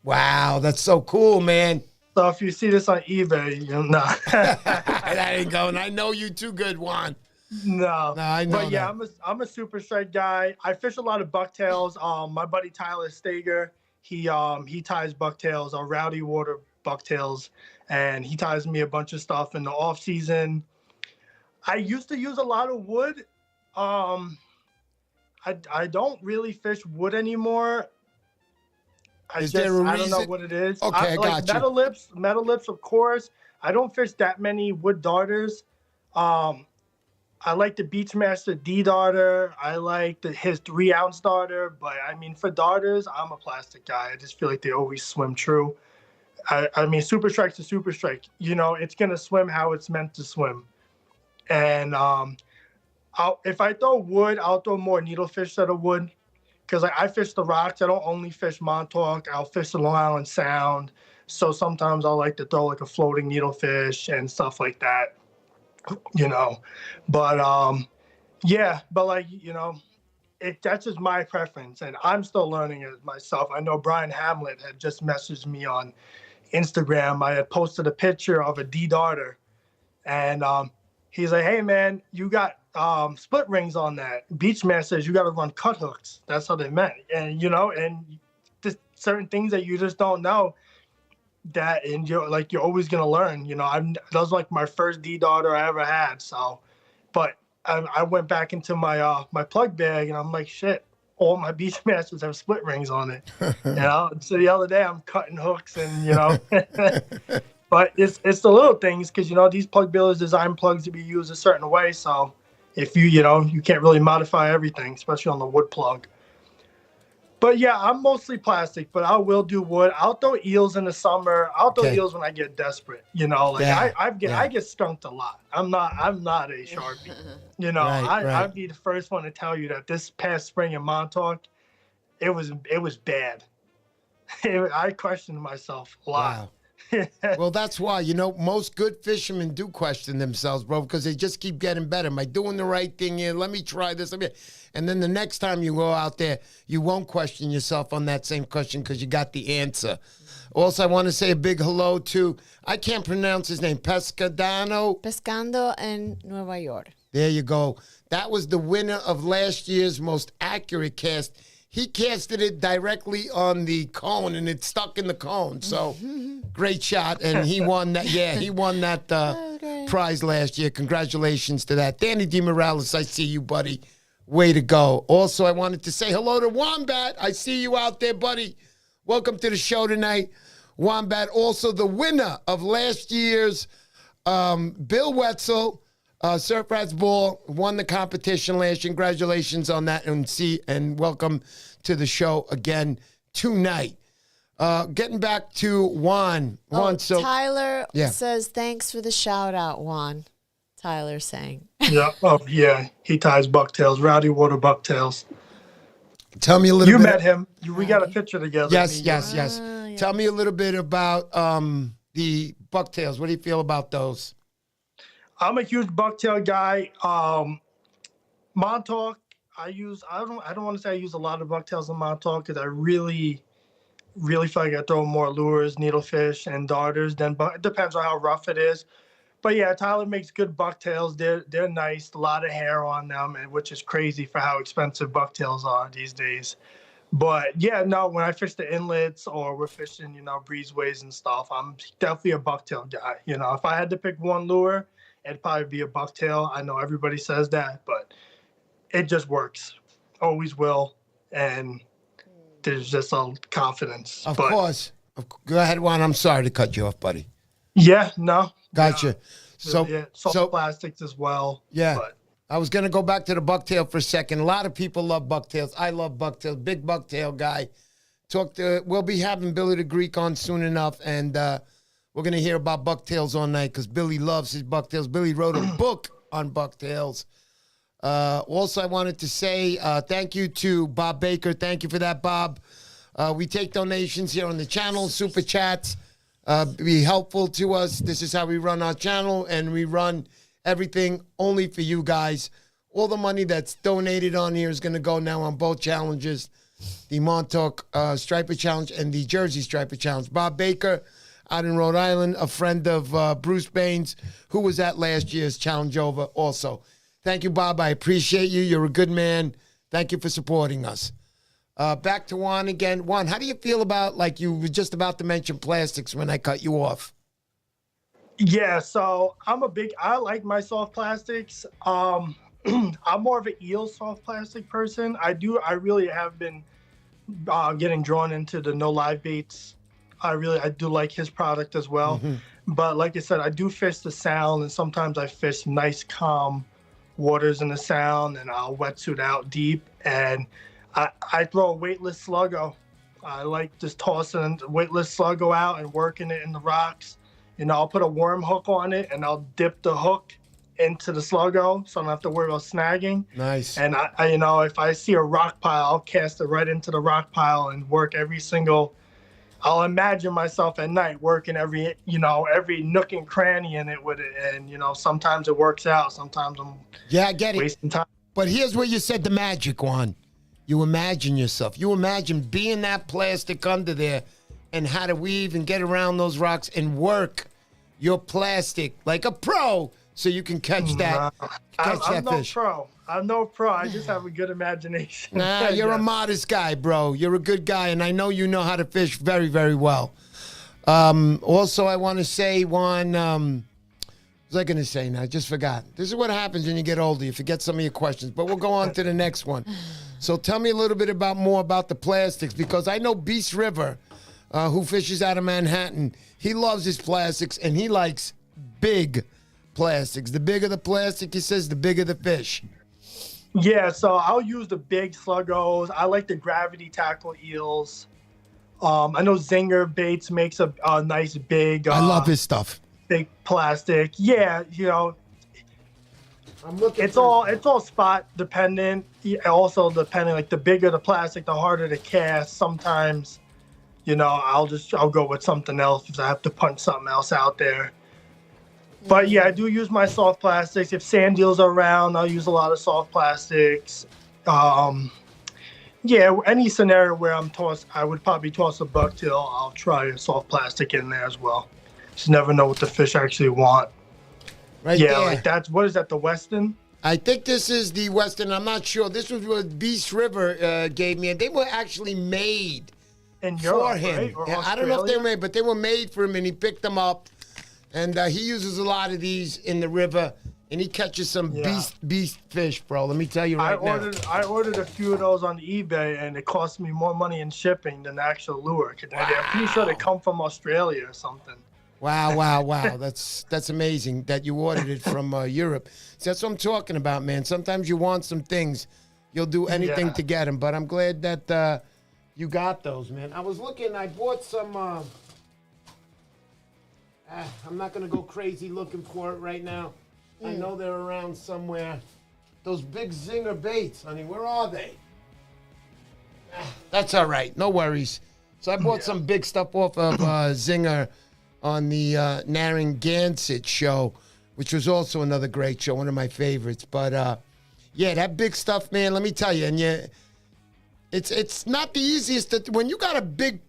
Wow, that's so cool, man. So if you see this on eBay, you'll know. That ain't going. I know you too good, Juan. No, I know. But yeah, I'm a Super Strike guy. I fish a lot of bucktails. My buddy Tyler Stager, he ties bucktails or rowdy water bucktails, and he ties me a bunch of stuff in the off season. I used to use a lot of wood. I don't really fish wood anymore. I don't know what it is. Okay, I got you. Metal lips, of course. I don't fish that many wood darters. I like the Beachmaster D darter. I like his 3-ounce darter. But I mean, for darters, I'm a plastic guy. I just feel like they always swim true. I mean, Super Strike's a Super Strike. You know, it's gonna swim how it's meant to swim. And if I throw wood, I'll throw more needlefish that are wood. Because I fish the rocks. I don't only fish Montauk. I'll fish the Long Island Sound. So sometimes I'll like to throw like a floating needlefish and stuff like that. You know, but yeah, but like, you know, that's just my preference, and I'm still learning it myself. I know Brian Hamlet had just messaged me on Instagram. I had posted a picture of a D darter, and he's like, "Hey man, you got split rings on that. Beachmasters, you got to run cut hooks." That's how they meant, and you know, and just certain things that you just don't know. That and you're always gonna learn. You know, that was like my first D darter I ever had. So, but I went back into my my plug bag and I'm like, shit, all my Beachmasters have split rings on it. You know, so the other day I'm cutting hooks and you know, but it's the little things because you know these plug builders design plugs to be used a certain way. So if you know you can't really modify everything, especially on the wood plug. But yeah, I'm mostly plastic, but I will do wood. I'll throw eels in the summer. I'll throw eels when I get desperate. You know, like I get skunked a lot. I'm not a Sharpie. You know, I'd be the first one to tell you that this past spring in Montauk, it was bad. I questioned myself a lot. Wow. Well, that's why, you know, most good fishermen do question themselves, bro, because they just keep getting better. Am I doing the right thing here? Let me try this. And then the next time you go out there, you won't question yourself on that same question because you got the answer. Also, I want to say a big hello to, I can't pronounce his name, Pescando in Nueva York. There you go. That was the winner of last year's most accurate cast. He casted it directly on the cone, and it stuck in the cone. So, great shot, and he won that. Yeah, he won that prize last year. Congratulations to that. Danny DeMorales, I see you, buddy. Way to go. Also, I wanted to say hello to Wombat. I see you out there, buddy. Welcome to the show tonight. Wombat, also the winner of last year's Bill Wetzel. Surf Rats Ball won the competition last year. Congratulations on that, and welcome to the show again tonight. Getting back to Juan. Tyler says thanks for the shout out, Juan. Tyler saying. Yeah. Oh yeah. He ties bucktails, rowdy water bucktails. Tell me a little bit. You met him. We got a picture together. Yes. Yeah. Tell me a little bit about the bucktails. What do you feel about those? I'm a huge bucktail guy. Montauk, I don't want to say I use a lot of bucktails in Montauk because I really feel like I throw more lures, needlefish, and darters than it depends on how rough it is. But yeah, Tyler makes good bucktails. They're nice, a lot of hair on them, and which is crazy for how expensive bucktails are these days. But yeah, no, when I fish the inlets or we're fishing, you know, breezeways and stuff, I'm definitely a bucktail guy. You know, if I had to pick one lure, it'd probably be a bucktail. I know everybody says that, but it just works. Always will. And there's just a confidence. Of course. Go ahead, Juan. I'm sorry to cut you off, buddy. Yeah, no. Gotcha. Yeah, soft plastics as well. Yeah. But I was going to go back to the bucktail for a second. A lot of people love bucktails. I love bucktails. Big bucktail guy. We'll be having Billy the Greek on soon enough, and we're going to hear about bucktails all night because Billy loves his bucktails. Billy wrote a book on bucktails. Also, I wanted to say thank you to Bob Baker. Thank you for that, Bob. We take donations here on the channel, super chats. Be helpful to us. This is how we run our channel, and we run everything only for you guys. All the money that's donated on here is going to go now on both challenges, the Montauk Striper Challenge and the Jersey Striper Challenge. Bob Baker out in Rhode Island, a friend of Bruce Baines, who was at last year's challenge over also. Thank you, Bob. I appreciate you. You're a good man. Thank you for supporting us. Back to Juan again. Juan, how do you feel about, like you were just about to mention plastics when I cut you off? Yeah, so I like my soft plastics. I'm more of an eel soft plastic person. I really have been getting drawn into the no live baits. I do like his product as well. Mm-hmm. But like I said, I do fish the Sound, and sometimes I fish nice, calm waters in the sound, and I'll wetsuit out deep, and I throw a weightless sluggo. I like just tossing the weightless sluggo out and working it in the rocks. I'll put a worm hook on it, and I'll dip the hook into the sluggo, so I don't have to worry about snagging. Nice. And I if I see a rock pile, I'll cast it right into the rock pile and work every single. I'll imagine myself at night working every nook and cranny in it with it, and sometimes it works out, sometimes I'm I get it. wasting time. But here's where you said the magic, Juan. You imagine yourself. You imagine being that plastic under there and how to weave and get around those rocks and work your plastic like a pro so you can catch that, I'm no fish. pro. I'm no pro. I just have a good imagination. Nah, you're a modest guy, bro. You're a good guy, and I know you know how to fish very, very well. Also, I want to say, Juan, what was I going to say now? I just forgot. This is what happens when you get older. You forget some of your questions, but we'll go on to the next one. So tell me a little bit more about the plastics, because I know Beast River, who fishes out of Manhattan, he loves his plastics, and he likes big plastics. The bigger the plastic, he says, the bigger the fish. Yeah, so I'll use the big sluggos. I like the gravity tackle eels. I know Zinger Baits makes a nice big. I love his stuff. Big plastic. Yeah, I'm looking. It's all spot dependent. Also depending, like the bigger the plastic, the harder to cast. Sometimes, I'll go with something else if I have to punch something else out there. But yeah, I do use my soft plastics. If sand eels are around, I'll use a lot of soft plastics. Yeah, any scenario where I would probably toss a bucktail. I'll try a soft plastic in there as well. Just never know what the fish actually want. Right yeah, there. like what is that, the Weston? I think this is the Weston. I'm not sure. This was what Beast River gave me, and they were actually made in for Europe, him. right? Or I don't know if they were Australia? made, but they were made for him, and he picked them up. And he uses a lot of these in the river, and he catches some beast fish, bro. Let me tell you right now. I ordered a few of those on eBay, and it cost me more money in shipping than the actual lure. Wow. I'm pretty sure they come from Australia or something. Wow. That's amazing that you ordered it from Europe. See, that's what I'm talking about, man. Sometimes you want some things, you'll do anything to get them. But I'm glad that you got those, man. I was looking, I bought some... I'm not going to go crazy looking for it right now. I know they're around somewhere. Those big Zinger baits, honey, where are they? That's all right. No worries. So I bought some big stuff off of Zinger on the Narragansett show, which was also another great show, one of my favorites. But, yeah, that big stuff, man, let me tell you. And it's not the easiest when you got a big,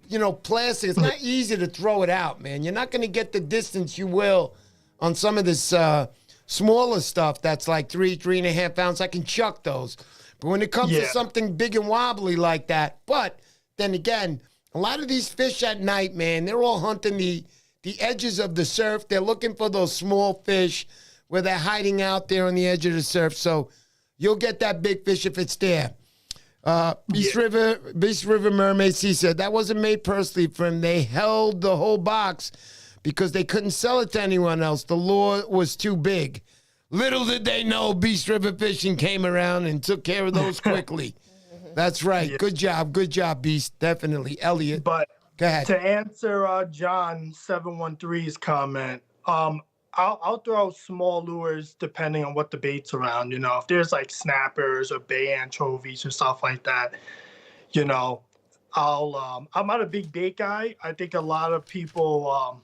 plastic, it's not easy to throw it out, man. You're not going to get the distance you will on some of this smaller stuff that's like 3.5 ounce. I can chuck those. But when it comes to something big and wobbly like that, but then again, a lot of these fish at night, man, they're all hunting the edges of the surf. They're looking for those small fish where they're hiding out there on the edge of the surf. So you'll get that big fish if it's there. Beast River Mermaids, he said, that wasn't made personally for him. They held the whole box because they couldn't sell it to anyone else. The lure was too big. Little did they know Beast River Fishing came around and took care of those quickly. That's right. Yeah. Good job, Beast. Definitely. Elliot, but go ahead. To answer John 713's comment, I'll throw small lures depending on what the bait's around. If there's like snappers or bay anchovies or stuff like that, I'm not a big bait guy. I think a lot of people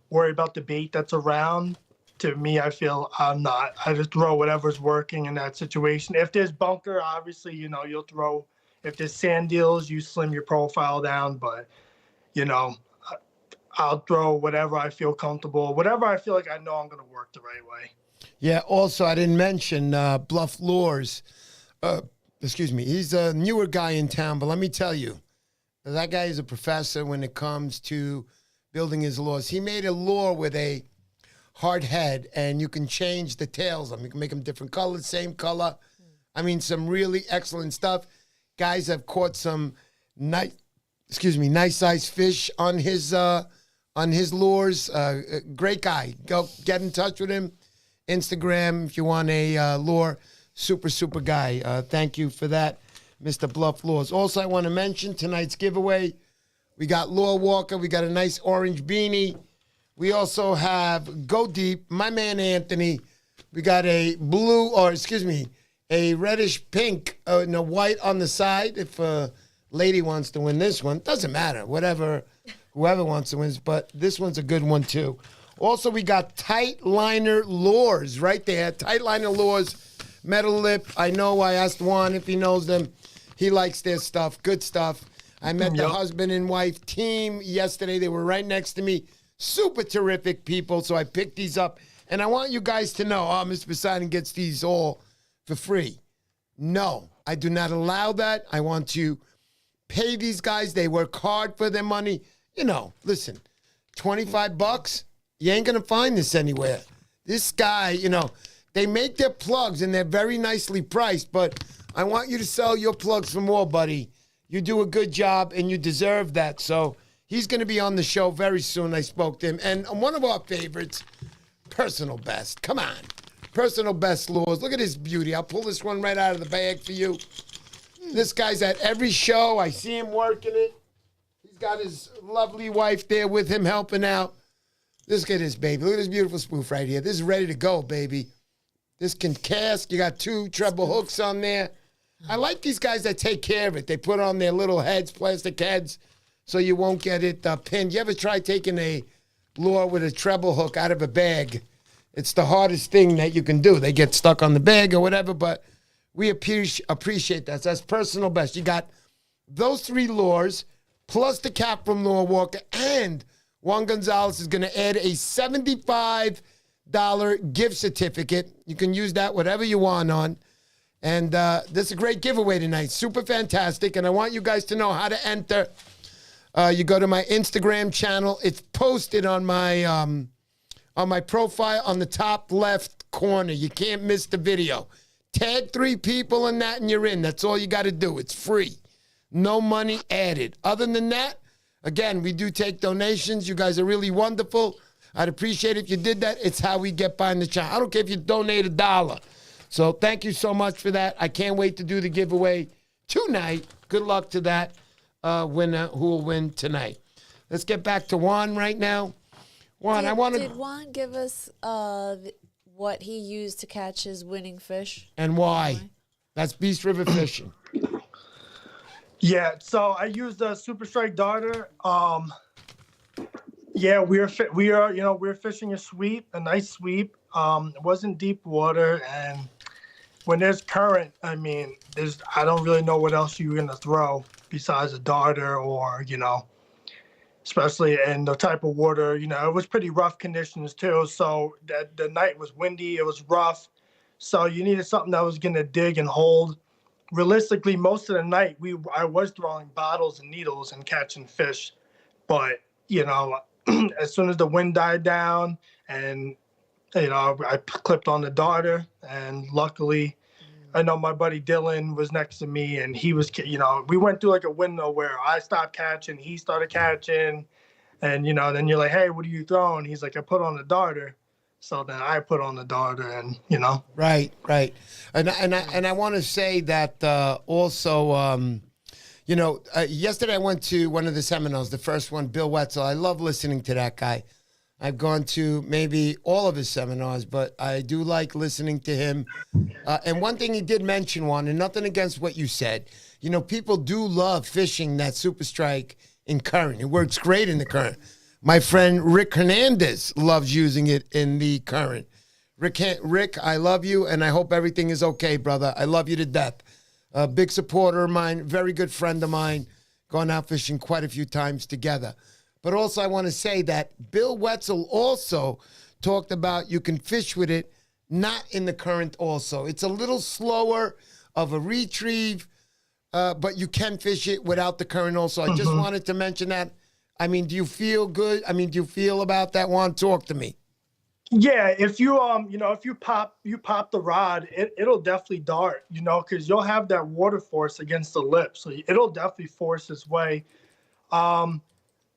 worry about the bait that's around. To me, I feel I'm not. I just throw whatever's working in that situation. If there's bunker, obviously, you'll throw. If there's sand deals, you slim your profile down. But, I'll throw whatever I feel comfortable, whatever I feel like I know I'm going to work the right way. Yeah, also, I didn't mention Bluff Lures. Excuse me. He's a newer guy in town, but let me tell you, that guy is a professor when it comes to building his lures. He made a lure with a hard head, and you can change the tails. You can make them different colors, same color. I mean, some really excellent stuff. Guys have caught some nice size fish on his lures. Great guy. Go get in touch with him Instagram if you want a lure. Super guy. Thank you for that, Mr. Bluff Lures. Also, I want to mention tonight's giveaway. We got Lure Walker. We got a nice orange beanie. We also have Go Deep, my man Anthony. We got a a reddish pink and a white on the side. If a lady wants to win this one, doesn't matter. Whoever wants to win, but this one's a good one too. Also, we got Tight Liner Lures right there. Tight Liner Lures, metal lip. I know I asked Juan if he knows them. He likes their stuff. Good stuff. I met the husband and wife team yesterday. They were right next to me. Super terrific people. So I picked these up. And I want you guys to know, Mr. Poseidon gets these all for free. No, I do not allow that. I want to pay these guys. They work hard for their money. You know, listen, $25, you ain't going to find this anywhere. This guy, you know, they make their plugs and they're very nicely priced, but I want you to sell your plugs for more, buddy. You do a good job and you deserve that. So he's going to be on the show very soon. I spoke to him. And one of our favorites, Personal Best. Come on. Personal Best Lures. Look at this beauty. I'll pull this one right out of the bag for you. This guy's at every show. I see him working it. He's got his lovely wife there with him helping out. Look at this, baby. Look at this beautiful spoof right here. This is ready to go, baby. This can cast. You got 2 treble hooks on there. I like these guys that take care of it. They put on their little heads, plastic heads, so you won't get it pinned. You ever try taking a lure with a treble hook out of a bag? It's the hardest thing that you can do. They get stuck on the bag or whatever, but we appreciate that. So that's Personal Best. You got those 3 lures, plus the cap from Lure Walker, and Juan Gonzalez is going to add a $75 gift certificate. You can use that whatever you want on. And this is a great giveaway tonight. Super fantastic. And I want you guys to know how to enter. You go to my Instagram channel. It's posted on my profile on the top left corner. You can't miss the video. Tag 3 people in that and you're in. That's all you got to do. It's free. No money added. Other than that, again, we do take donations. You guys are really wonderful. I'd appreciate it if you did that. It's how we get behind the channel. I don't care if you donate $1. So thank you so much for that. I can't wait to do the giveaway tonight. Good luck to that winner who will win tonight. Let's get back to Juan right now. Juan, Did Juan give us what he used to catch his winning fish? And why? That's Beast River Fishing. Yeah, so I used a Super Strike darter. Yeah, we're fishing a sweep, a nice sweep. It wasn't deep water, and when there's current, I mean, I don't really know what else you're gonna throw besides a darter, or especially in the type of water. It was pretty rough conditions too. So that the night was windy, it was rough. So you needed something that was gonna dig and hold. Realistically, most of the night I was throwing bottles and needles and catching fish, but as soon as the wind died down and I clipped on the darter, and luckily, I know my buddy Dylan was next to me, and he was, we went through like a window where I stopped catching, he started catching, and then you're like, hey, what are you throwing? He's like, I put on the darter. So then I put on the darter, and Right. And I want to say that also, yesterday I went to one of the seminars, the first one, Bill Wetzel. I love listening to that guy. I've gone to maybe all of his seminars, but I do like listening to him. And one thing he did mention, Juan, and nothing against what you said, people do love fishing that Super Strike in current. It works great in the current. My friend Rick Hernandez loves using it in the current. Rick, I love you, and I hope everything is okay, brother. I love you to death. A big supporter of mine, very good friend of mine, gone out fishing quite a few times together. But also I want to say that Bill Wetzel also talked about you can fish with it, not in the current also. It's a little slower of a retrieve, but you can fish it without the current also. I just wanted to mention that. I mean, do you feel good? I mean, do you feel about that, Juan? Talk to me. Yeah, if you if you pop the rod, it'll definitely dart, because you'll have that water force against the lip, so it'll definitely force its way.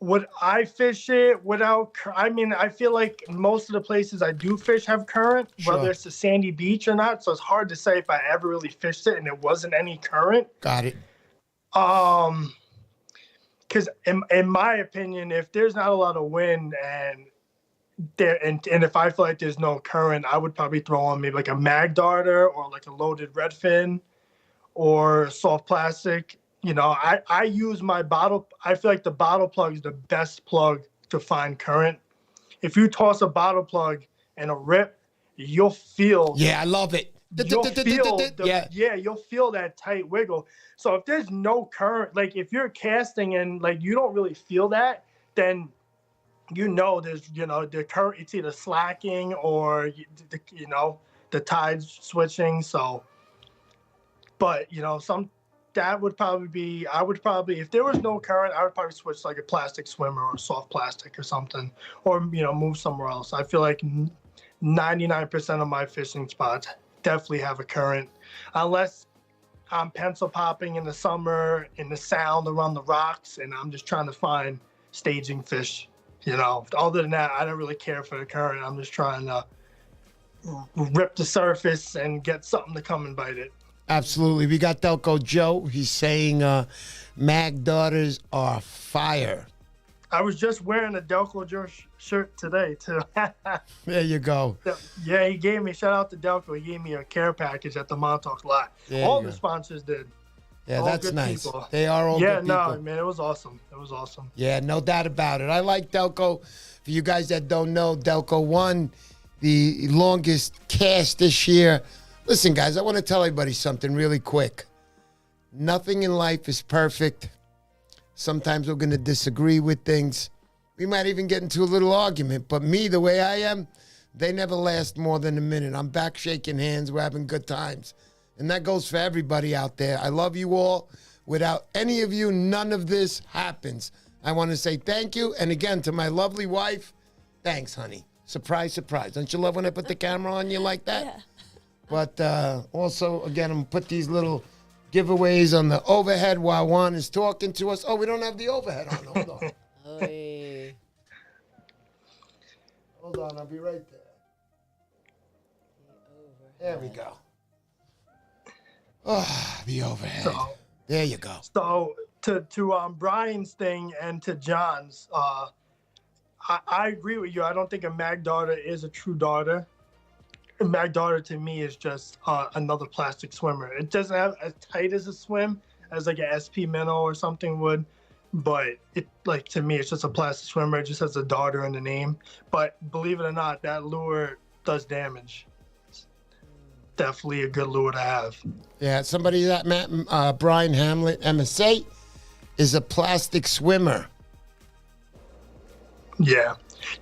Would I fish it without? I mean, I feel like most of the places I do fish have current, Sure. whether it's a sandy beach or not. So it's hard to say if I ever really fished it and it wasn't any current. Got it. Because in my opinion, if there's not a lot of wind and if I feel like there's no current, I would probably throw on maybe like a mag darter or like a loaded redfin or soft plastic. You know, I use my bottle. I feel like the bottle plug is the best plug to find current. If you toss a bottle plug and a rip, you'll feel. Yeah, I love it. You'll feel you'll feel that tight wiggle. So if there's no current, like if you're casting and like you don't really feel that, then there's the current. It's either slacking or the tide's switching. So, but that would probably be. I would probably, if there was no current, I would probably switch to like a plastic swimmer or soft plastic or something, or move somewhere else. I feel like 99% of my fishing spots definitely have a current, unless I'm pencil popping in the summer in the sound around the rocks and I'm just trying to find staging fish. Other than that, I don't really care for the current. I'm just trying to rip the surface and get something to come and bite it. Absolutely. We got Delco Joe. He's saying mag daughters are fire. I was just wearing a Delco Joe shirt today, too. There you go. Yeah, he gave me, shout out to Delco, he gave me a care package at the Montauk lot. All the sponsors did. Yeah, all that's nice. People. They are all good people. Yeah, no, man, it was awesome. It was awesome. Yeah, no doubt about it. I like Delco. For you guys that don't know, Delco won the longest cast this year. Listen, guys, I want to tell everybody something really quick. Nothing in life is perfect. Sometimes we're going to disagree with things. We might even get into a little argument. But me, the way I am, they never last more than a minute. I'm back shaking hands. We're having good times. And that goes for everybody out there. I love you all. Without any of you, none of this happens. I want to say thank you. And again, to my lovely wife, thanks, honey. Surprise, surprise. Don't you love when I put the camera on you like that? Yeah. But also, again, I'm going to put these little giveaways on the overhead while Juan is talking to us. Oh, we don't have the overhead on. Hold on. Oy. Hold on. I'll be right there. There we go. Oh, the overhead. There you go. So to Brian's thing and to John's, I agree with you. I don't think a mag darter is a true darter. A mag darter to me is just another plastic swimmer. It doesn't have as tight as a swim as like a SP minnow or something would, but to me it's just a plastic swimmer. It just has a darter in the name. But believe it or not, that lure does damage. It's definitely a good lure to have. Yeah, somebody that Brian Hamlet, MSA, is a plastic swimmer. Yeah,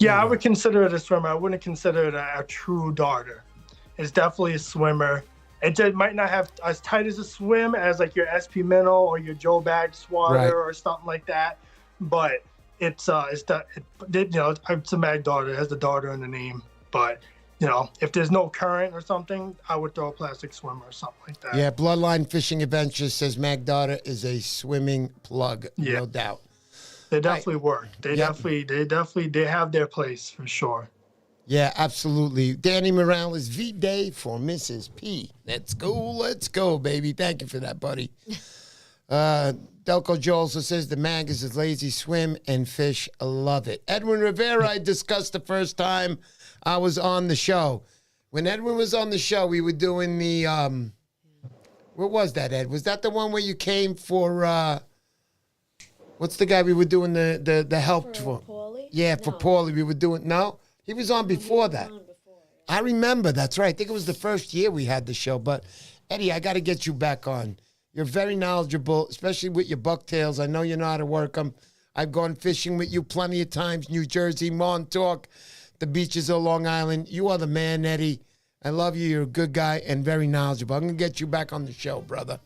I would consider it a swimmer. I wouldn't consider it a true darter. It's definitely a swimmer. It might not have as tight as a swim as like your SP minnow or your Joe Bag swatter or something like that, but it's a mag darter. It has the darter in the name. But if there's no current or something, I would throw a plastic swimmer or something like that. Yeah, Bloodline Fishing Adventures says mag darter is a swimming plug, no doubt. They definitely work. They definitely have their place for sure. Yeah, absolutely. Danny Morales, V-Day for Mrs. P. Let's go, baby. Thank you for that, buddy. Delco Joe also says the mag is a lazy swim and fish love it. Edwin Rivera, I discussed the first time I was on the show. When Edwin was on the show, we were doing the, what was that, Ed? Was that the one where you came for, what's the guy we were doing the help for? Paulie? Yeah, for Paulie. We were doing, no? He was on before that. I remember, that's right. I think it was the first year we had the show. But, Eddie, I got to get you back on. You're very knowledgeable, especially with your bucktails. I know you know how to work them. I've gone fishing with you plenty of times, New Jersey, Montauk, the beaches of Long Island. You are the man, Eddie. I love you. You're a good guy and very knowledgeable. I'm going to get you back on the show, brother.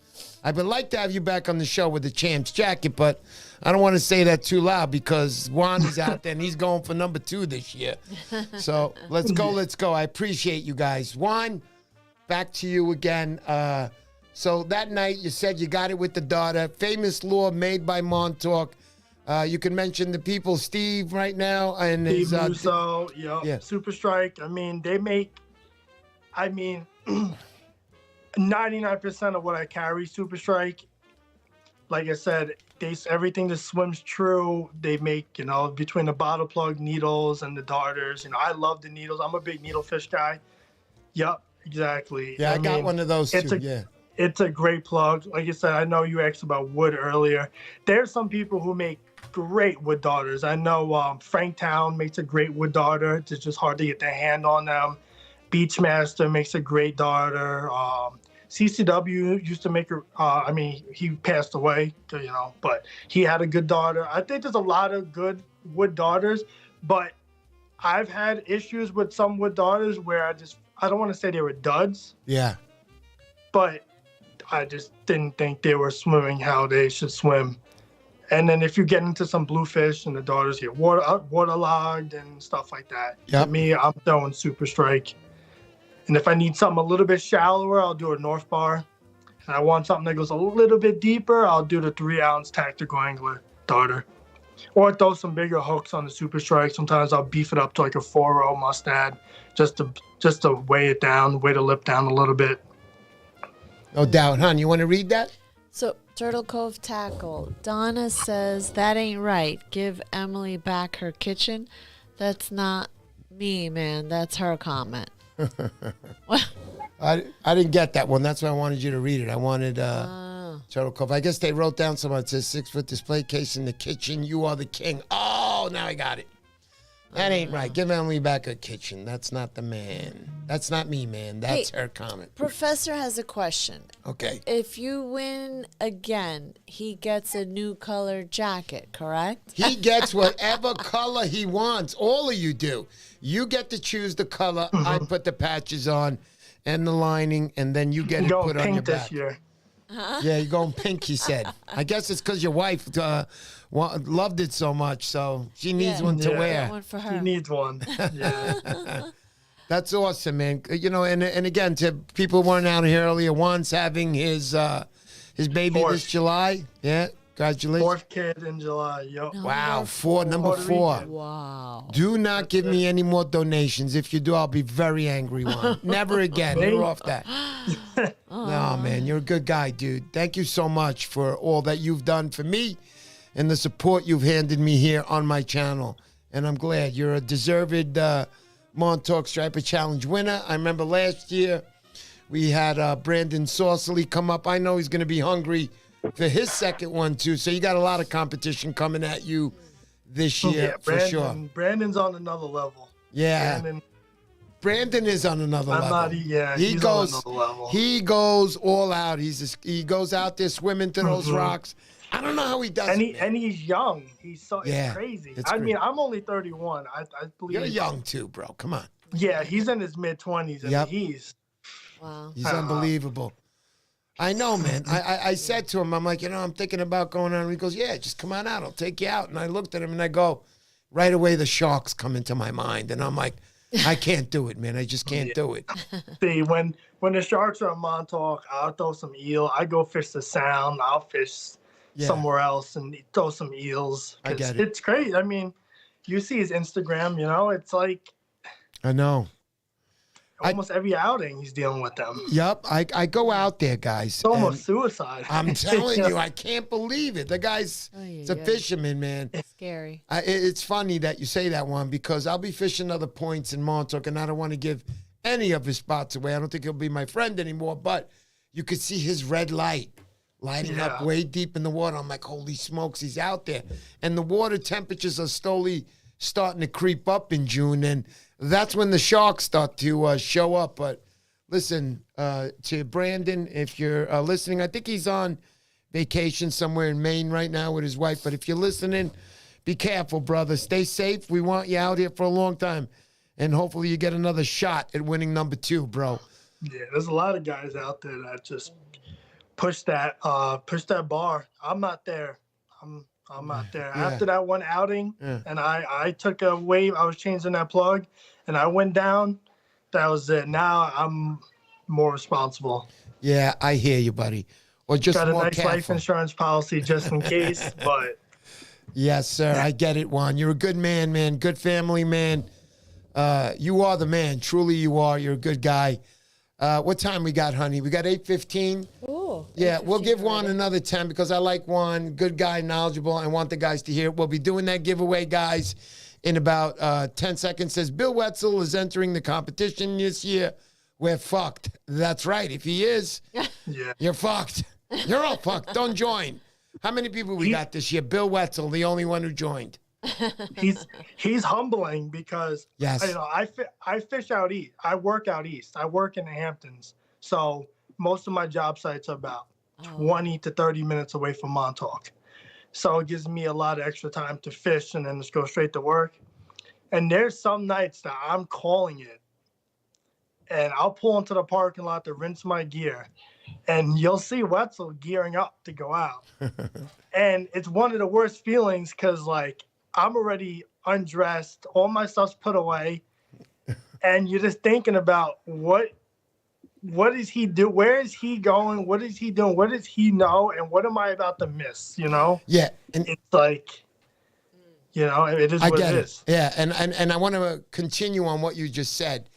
I would like to have you back on the show with the champ's jacket, but I don't want to say that too loud because Juan is out there and he's going for number 2 this year. So let's go. I appreciate you guys. Juan, back to you again. So that night you said you got it with the daughter. Famous lure made by Montauk. You can mention the people, Steve, right now, and Steve his Musso, yeah. Super Strike. I mean, they make, 99% of what I carry, Super Strike. Like I said, everything that swims true. They make, between the bottle plug needles and the darters. I love the needles. I'm a big needlefish guy. Yep, exactly. Yeah, I got one of those too. Yeah. It's a great plug. Like I said, I know you asked about wood earlier. There's some people who make great wood darters. I know Franktown makes a great wood darter. It's just hard to get their hand on them. Beachmaster makes a great darter. CCW used to make he passed away, but he had a good darter. I think there's a lot of good wood darters, but I've had issues with some wood darters where I don't want to say they were duds. Yeah. But I just didn't think they were swimming how they should swim. And then if you get into some bluefish and the darters get waterlogged and stuff like that, Yep. to me, I'm throwing Super Strike. And if I need something a little bit shallower, I'll do a North Bar. And I want something that goes a little bit deeper, I'll do the 3-ounce tactical angler darter. Or throw some bigger hooks on the Super Strike. Sometimes I'll beef it up to like a 4-0 mustad just to weigh it down, weigh the lip down a little bit. No doubt. Hon, you want to read that? So, Turtle Cove Tackle. Donna says, that ain't right. Give Emily back her kitchen. That's not me, man. That's her comment. I didn't get that one. That's why I wanted you to read it. I wanted Turtle Cove. I guess they wrote down somewhere. It says 6-foot display case in the kitchen. You are the king. Oh, now I got it. That ain't right. Give Emily back her kitchen. That's not the man. That's not me, man. That's her comment. Professor has a question. Okay. If you win again, he gets a new color jacket, correct? He gets whatever color he wants. All of you do. You get to choose the color. I put the patches on and the lining, and then you get it put on your back. This year. Yeah, you're going pink, he said. I guess it's because your wife loved it so much, so she needs one to wear. One for her. He needs one. Yeah. That's awesome, man. And again, to people who weren't out here earlier, Juan's having his baby this July. Yeah, congratulations. 4th kid in July. Yep. Wow, number 4. Wow. Do not give me any more donations. If you do, I'll be very angry, Juan. Never again. You're off that. No, man, you're a good guy, dude. Thank you so much for all that you've done for me and the support you've handed me here on my channel. And I'm glad you're a deserved Montauk Striper Challenge winner. I remember last year we had Brandon Saucerly come up. I know he's going to be hungry for his second one, too. So you got a lot of competition coming at you this year, for sure. Brandon's on another level. Yeah. Brandon is on another level. He's on another level. He goes all out. He goes out there swimming to those rocks. I don't know how he does it. And he's young. It's crazy. It's great. I'm only 31. I believe you're young too, bro. Come on. Yeah, he's in his mid-20s. Yep. He's unbelievable. I know, man. I said to him, I'm like, I'm thinking about going on. He goes, yeah, just come on out. I'll take you out. And I looked at him and I go, right away the sharks come into my mind. And I'm like, I can't do it, man. I just can't do it. See, when the sharks are in Montauk, I'll throw some eel. I go fish the Sound. I'll fish somewhere else and throw some eels. I get it. It's great. I mean, you see his Instagram, it's like... I know. Almost every outing he's dealing with them. Yep. I go out there, guys. It's almost suicide. I'm telling you, I can't believe it. The guy's a fisherman, man. It's scary. It's funny that you say that, one, because I'll be fishing other points in Montauk, and I don't want to give any of his spots away. I don't think he'll be my friend anymore, but you could see his red light lighting up way deep in the water. I'm like, holy smokes, he's out there. And the water temperatures are slowly starting to creep up in June, and that's when the sharks start to show up. But listen, to Brandon, if you're listening, I think he's on vacation somewhere in Maine right now with his wife. But if you're listening, be careful, brother. Stay safe. We want you out here for a long time. And hopefully you get another shot at winning number 2, bro. Yeah, there's a lot of guys out there that just push that bar. I'm not there. I'm not there. Yeah. After that one outing, and I took a wave. I was changing that plug, and I went down. That was it. Now I'm more responsible. Yeah, I hear you, buddy. Or just got a more nice careful. life insurance policy just in case, but Yes, sir. I get it, Juan. You're a good man, man. Good family, man. You are the man. Truly, you are. You're a good guy. What time we got, honey? We got 8:15. Ooh. Yeah, we'll give Juan another 10 because I like Juan. Good guy, knowledgeable. I want the guys to hear it. We'll be doing that giveaway, guys, in about 10 seconds. Says Bill Wetzel is entering the competition this year. We're fucked. That's right. If he is, you're fucked. You're all fucked. Don't join. How many people we got this year? Bill Wetzel, the only one who joined. He's humbling because I fish out east. I work out east. I work in the Hamptons. So most of my job sites are about 20 to 30 minutes away from Montauk. So it gives me a lot of extra time to fish and then just go straight to work. And there's some nights that I'm calling it. And I'll pull into the parking lot to rinse my gear. And you'll see Wetzel gearing up to go out. And it's one of the worst feelings because, like, I'm already undressed. All my stuff's put away. And you're just thinking about what does he do? Where is he going? What is he doing? What does he know? And what am I about to miss, you know? Yeah. And it's like, you know, it is what it is. Yeah, and I want to continue on what you just said.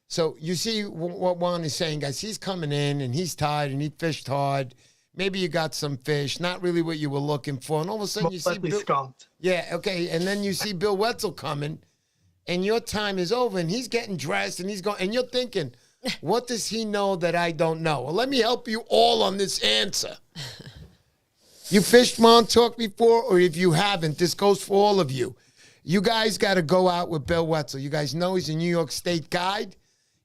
So you see what Juan is saying, guys. He's coming in, and he's tired, and he fished hard. Maybe you got some fish, not really what you were looking for. And all of a sudden you see Bill. Skunked. Yeah, okay. And then you see Bill Wetzel coming, and your time is over, and he's getting dressed, and he's going, and you're thinking, what does he know that I don't know? Well, let me help you all on this answer. You fished Montauk before, or if you haven't, this goes for all of you. You guys got to go out with Bill Wetzel. You guys know he's a New York State guide.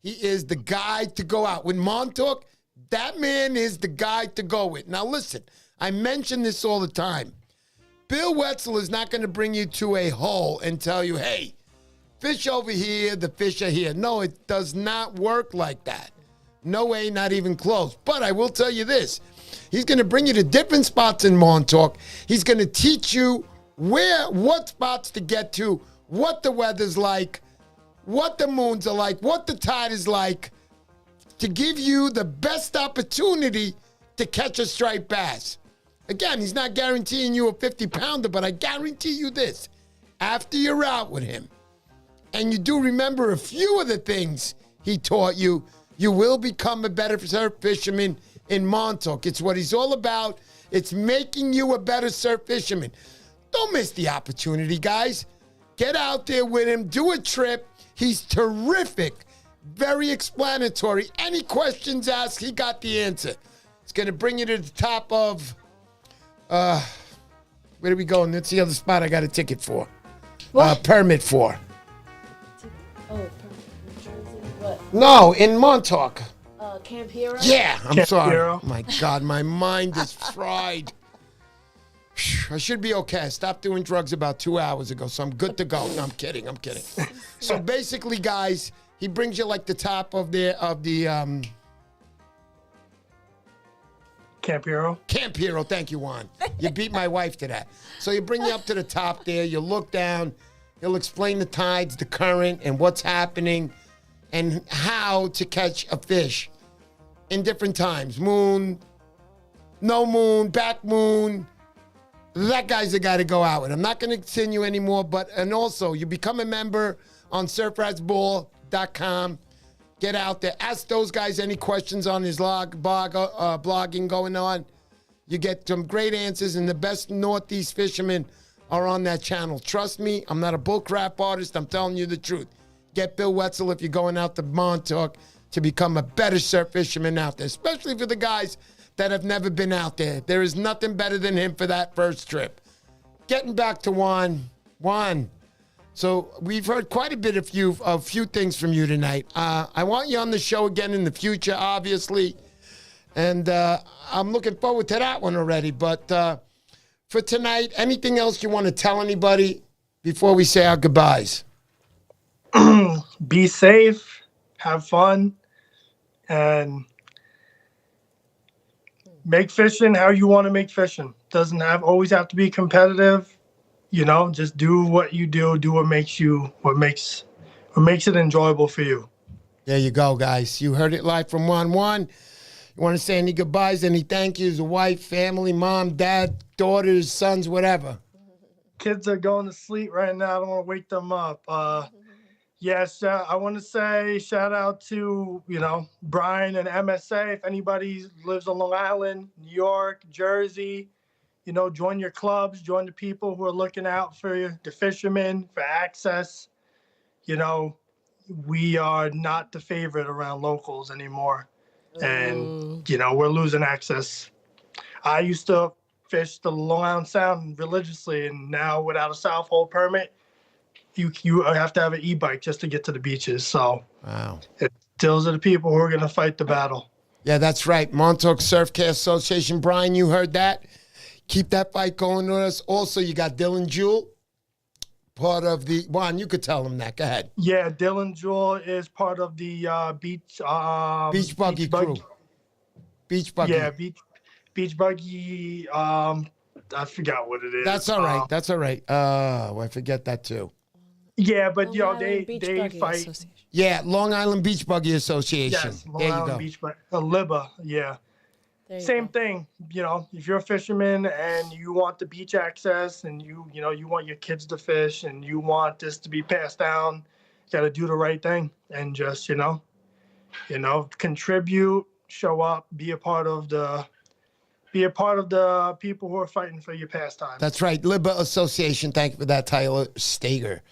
He is the guy to go out with Montauk. That man is the guy to go with. Now, listen, I mention this all the time. Bill Wetzel is not going to bring you to a hole and tell you, hey, fish over here, the fish are here. No, it does not work like that. No way, not even close. But I will tell you this. He's going to bring you to different spots in Montauk. He's going to teach you what spots to get to, what the weather's like, what the moons are like, what the tide is like, to give you the best opportunity to catch a striped bass. Again, he's not guaranteeing you a 50-pounder, but I guarantee you this. After you're out with him, and you do remember a few of the things he taught you, you will become a better surf fisherman in Montauk. It's what he's all about. It's making you a better surf fisherman. Don't miss the opportunity, guys. Get out there with him. Do a trip. He's terrific. Very explanatory. Any questions asked, he got the answer. It's going to bring you to the top of, where do we go? And that's the other spot I got a ticket for. Permit for. Oh, New Jersey? What? No, in Montauk. Camp Hero? Yeah, I'm Camp sorry. Hero. My God, my mind is fried. I should be okay. I stopped doing drugs about 2 hours ago, so I'm good to go. No, I'm kidding. So basically, guys, he brings you like the top of the Camp Hero. Camp Hero. Thank you, Juan. You beat my wife to that. So you bring you up to the top there. You look down. He'll explain the tides, the current, and what's happening, and how to catch a fish in different times. Moon, no moon, back moon. That guy's the guy to go out with. I'm not going to continue anymore, and also you become a member on surfratsball.com. Get out there. Ask those guys any questions on his blogging going on. You get some great answers, and the best Northeast fishermen are on that channel. Trust me, I'm not a bullcrap artist. I'm telling you the truth. Get Bill Wetzel if you're going out to Montauk to become a better surf fisherman out there, especially for the guys that have never been out there. There is nothing better than him for that first trip. Getting back to Juan. So we've heard quite a bit of a few things from you tonight. I want you on the show again in the future, obviously. And I'm looking forward to that one already. But for tonight, anything else you want to tell anybody before we say our goodbyes? Be safe, have fun, and make fishing how you want to make fishing. Doesn't always have to be competitive. You know, just do what you do. Do what makes it enjoyable for you. There you go, guys. You heard it live from Juan. You want to say any goodbyes, any thank yous, a wife, family, mom, dad, daughters, sons, whatever? Kids are going to sleep right now. I don't want to wake them up. Yes, I want to say shout out to, Brian and MSA. If anybody lives on Long Island, New York, Jersey, join your clubs, join the people who are looking out for the fishermen, for access. We are not the favorite around locals anymore. And, we're losing access. I used to fish the Long Island Sound religiously, and now without a South Hole permit, you have to have an e-bike just to get to the beaches. So wow, those are the people who are going to fight the battle. Yeah, that's right. Montauk Surfcast Association. Brian, you heard that. Keep that fight going with us. Also, you got Dylan Jewell, part of the Juan. You could tell him that. Go ahead. Yeah, Dylan Jewell is part of the beach buggy crew. Beach buggy. Yeah, beach buggy. I forgot what it is. That's all right. That's all right. I forget that too. Yeah, but They fight. Yeah, Long Island Beach Buggy Association. Yes, Long there you Island go. Beach Buggy. LIBA. Yeah. Same thing, if you're a fisherman and you want the beach access and you want your kids to fish and you want this to be passed down, you got to do the right thing and just, contribute, show up, be a part of the people who are fighting for your pastime. That's right. LIBA Association. Thank you for that, Tyler Stager.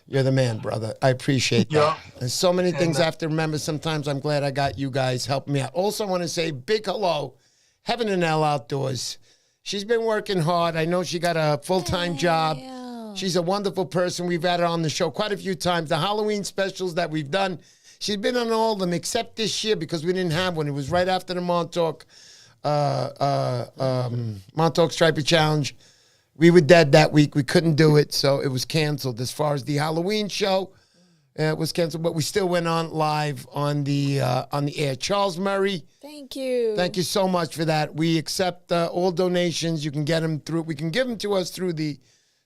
You're the man, brother. I appreciate that. Yeah. There's so many things I have to remember. Sometimes I'm glad I got you guys helping me out. Also, I want to say big hello, Heaven and Elle Outdoors. She's been working hard. I know she got a full-time job. She's a wonderful person. We've had her on the show quite a few times. The Halloween specials that we've done, she's been on all of them except this year because we didn't have one. It was right after the Montauk Striper Challenge. We were dead that week. We couldn't do it, so it was canceled. As far as the Halloween show, it was canceled, but we still went on live on the air. Charles Murray, Thank you. thank you so much for that. We accept all donations. You can get them through. We can give them to us through the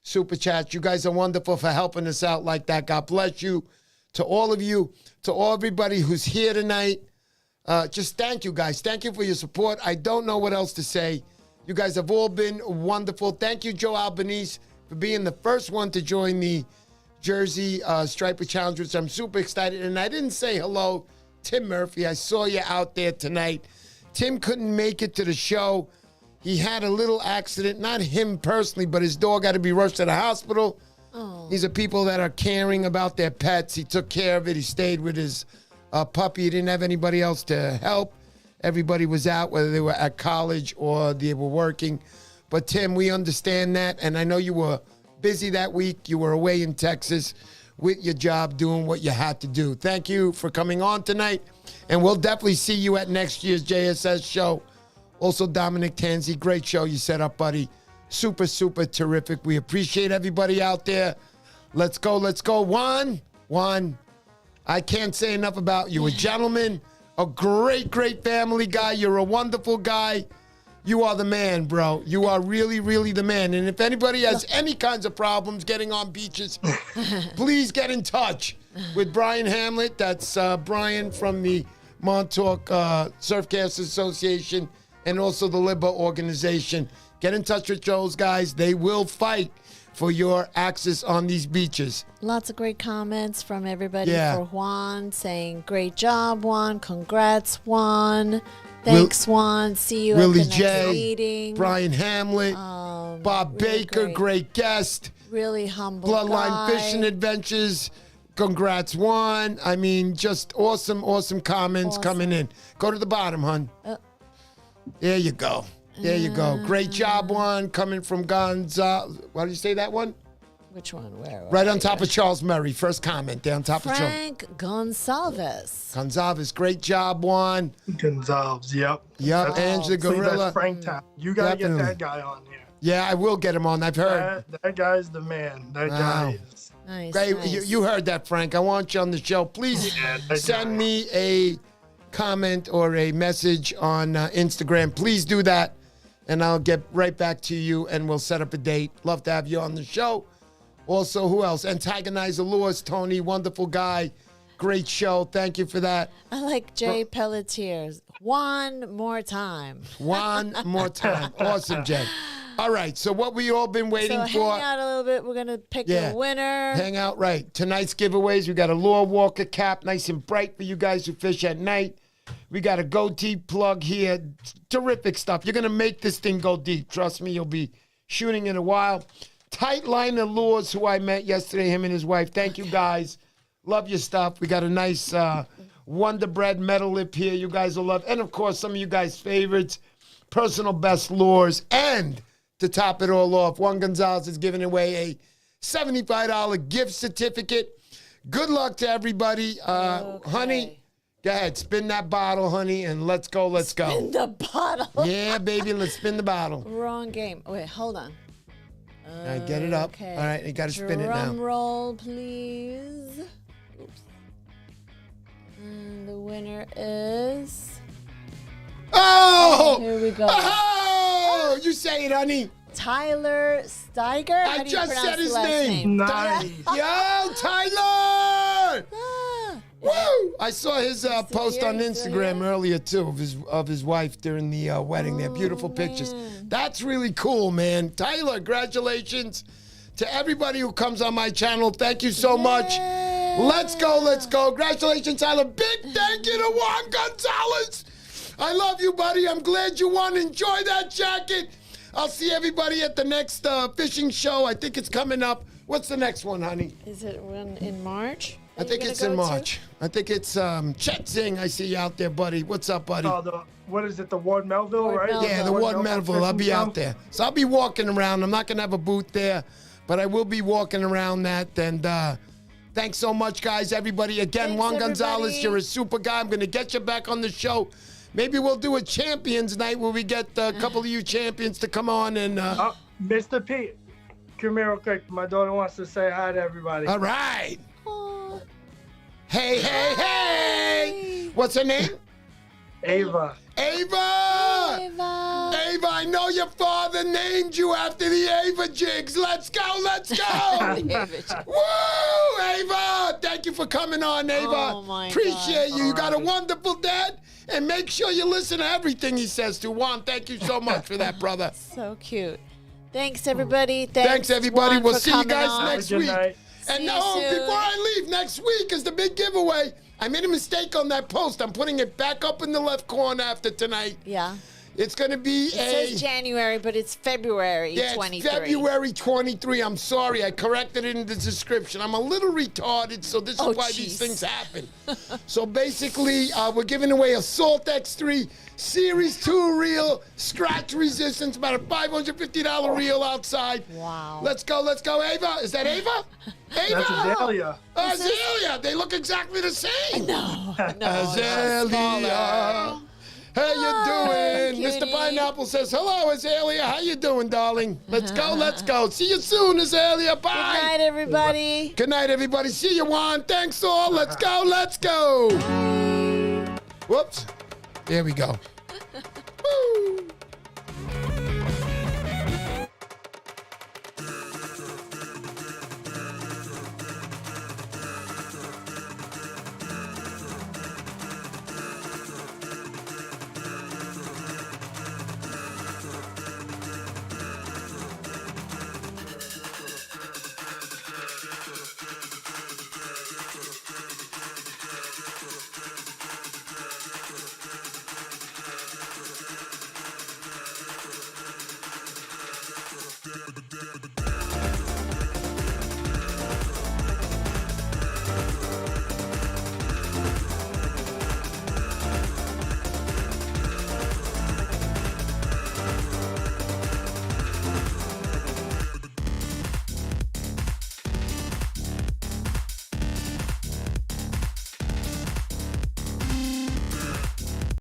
super chat. You guys are wonderful for helping us out like that. God bless you. To all of you, to everybody who's here tonight, just thank you guys. Thank you for your support. I don't know what else to say. You guys have all been wonderful. Thank you, Joe Albanese, for being the first one to join the Jersey Striper Challenge, which I'm super excited. And I didn't say hello, Tim Murphy. I saw you out there tonight. Tim couldn't make it to the show. He had a little accident, not him personally, but his dog had to be rushed to the hospital. Oh. These are people that are caring about their pets. He took care of it. He stayed with his puppy. He didn't have anybody else to help. Everybody was out, whether they were at college or they were working. But, Tim, we understand that, and I know you were busy that week. You were away in Texas with your job doing what you had to do. Thank you for coming on tonight, and we'll definitely see you at next year's JSS show. Also, Dominic Tanzi, great show you set up, buddy. Super, super terrific. We appreciate everybody out there. Let's go, let's go. Juan, I can't say enough about you. A gentleman, a great, great family guy. You're a wonderful guy. You are the man, bro. You are really, really the man. And if anybody has any kinds of problems getting on beaches, please get in touch with Brian Hamlet. That's Brian from the Montauk Surfcasters Association and also the LIBA organization. Get in touch with those guys. They will fight for your access on these beaches. Lots of great comments from everybody Yeah. for Juan, saying, great job, Juan. Congrats, Juan. Thanks, Juan. See you Willie at the next J, meeting. Brian Hamlet, Bob really Baker, great guest. Really humble Bloodline guy. Fishing Adventures. Congrats, Juan. I mean, just awesome, awesome comments coming in. Go to the bottom, hon. There you go. There you go. Great job, Juan. Coming from Gonzalez. Why did you say that one? Which one? Where? Right on top of Charles Murray. First comment. Down top of Charles. Frank Gonzalez. Gonzalez. Great job, Juan. Gonzalez, yep. Yep. Angela See, Gorilla. that's Frank Town. You got to get Definitely. that guy on here. Yeah, I will get him on. I've heard. That guy's the man. That Wow. guy is. Nice. Great. nice. You heard that, Frank. I want you on the show. Please Yeah, that send guy. me a comment or a message on Instagram. Please do that, and I'll get right back to you, and we'll set up a date. Love to have you on the show. Also, who else? Antagonizer Lewis, Tony, wonderful guy. Great show. Thank you for that. I like Jay Pelletier. One more time. One more time. Awesome, Jay. All right, so what we all been waiting So for. hang out a little bit. We're going to pick Yeah. a winner. Hang out, right. Tonight's giveaways, we got a Lure Walker cap, nice and bright for you guys who fish at night. We got a goatee plug here. Terrific stuff. You're going to make this thing go deep. Trust me, you'll be shooting in a while. Tight Liner Lures, who I met yesterday, him and his wife. Thank you, guys. Love your stuff. We got a nice Wonder Bread metal lip here you guys will love. And, of course, some of you guys' favorites, personal best lures. And to top it all off, Juan Gonzalez is giving away a $75 gift certificate. Good luck to everybody. Honey, go ahead. Spin that bottle, honey, and let's go. Let's go. In the bottle. Yeah, baby, let's spin the bottle. Wrong game. Wait, hold on. All right, get it up. Okay. All right, you got to spin it now. Drum roll, please. Oops. And the winner is... Oh! Here we go. Oh! You say it, honey. Tyler Steiger? How I do you just pronounce said the his last name. Nice. Yo, Tyler! Ah. Woo! I saw his post on here, still Instagram here? earlier too of his wife during the wedding. They're beautiful pictures. That's really cool, man. Tyler, congratulations to everybody who comes on my channel. Thank you so much. Let's go, let's go. Congratulations, Tyler. Big thank you to Juan Gonzalez. I love you, buddy. I'm glad you won. Enjoy that jacket. I'll see everybody at the next fishing show. I think it's coming up. What's the next one, honey? Is it one in March? I think it's in March. I think it's Chet Singh. I see you out there, buddy. What's up, buddy? What is it, the Ward Melville, Ward right? Melville. Yeah, the Ward Melville. I'll be Fishing out there. So I'll be walking around. I'm not going to have a booth there, but I will be walking around that. And thanks so much, guys, everybody. Again, Thanks, Juan Gonzalez, everybody. you're a super guy. I'm going to get you back on the show. Maybe we'll do a champions night where we get a couple of you champions to come on. And Mr. Pete, come here real quick. My daughter wants to say hi to everybody. all right. Aw. Hey, hey, hey. What's her name? Ava. Ava! Ava. Ava, I know your father named you after the Ava jigs. Let's go, let's go. Woo, Ava! Thank you for coming on, Ava. Oh, my Appreciate God. you. You got a wonderful dad. And make sure you listen to everything he says to. Juan, thank you so much for that, brother. So cute. Thanks, everybody. Thanks, everybody. Juan, We'll for see you coming guys on. next Good week. night. And See you no, soon. before I leave, next week is the big giveaway. I made a mistake on that post. I'm putting it back up in the left corner after tonight. Yeah. It's going to be It says January, but it's February Yeah, 23. it's February 23. I'm sorry. I corrected it in the description. I'm a little retarded, so this is Oh, why jeez. these things happen. So basically, we're giving away a Salt X3 Series 2 reel, scratch resistance, about a $550 reel outside. Wow. Let's go, Ava. Is that Ava? Ava! That's Azalea. Azalea. They look exactly the same. No. Azalea. How you doing? cutie. Mr. Pineapple says, hello, Azalea. How you doing, darling? Let's go, let's go. See you soon, Azalea. Bye. Good night, everybody. Good night, everybody. See you, Juan. Thanks all. Let's go, let's go. Whoops. There we go.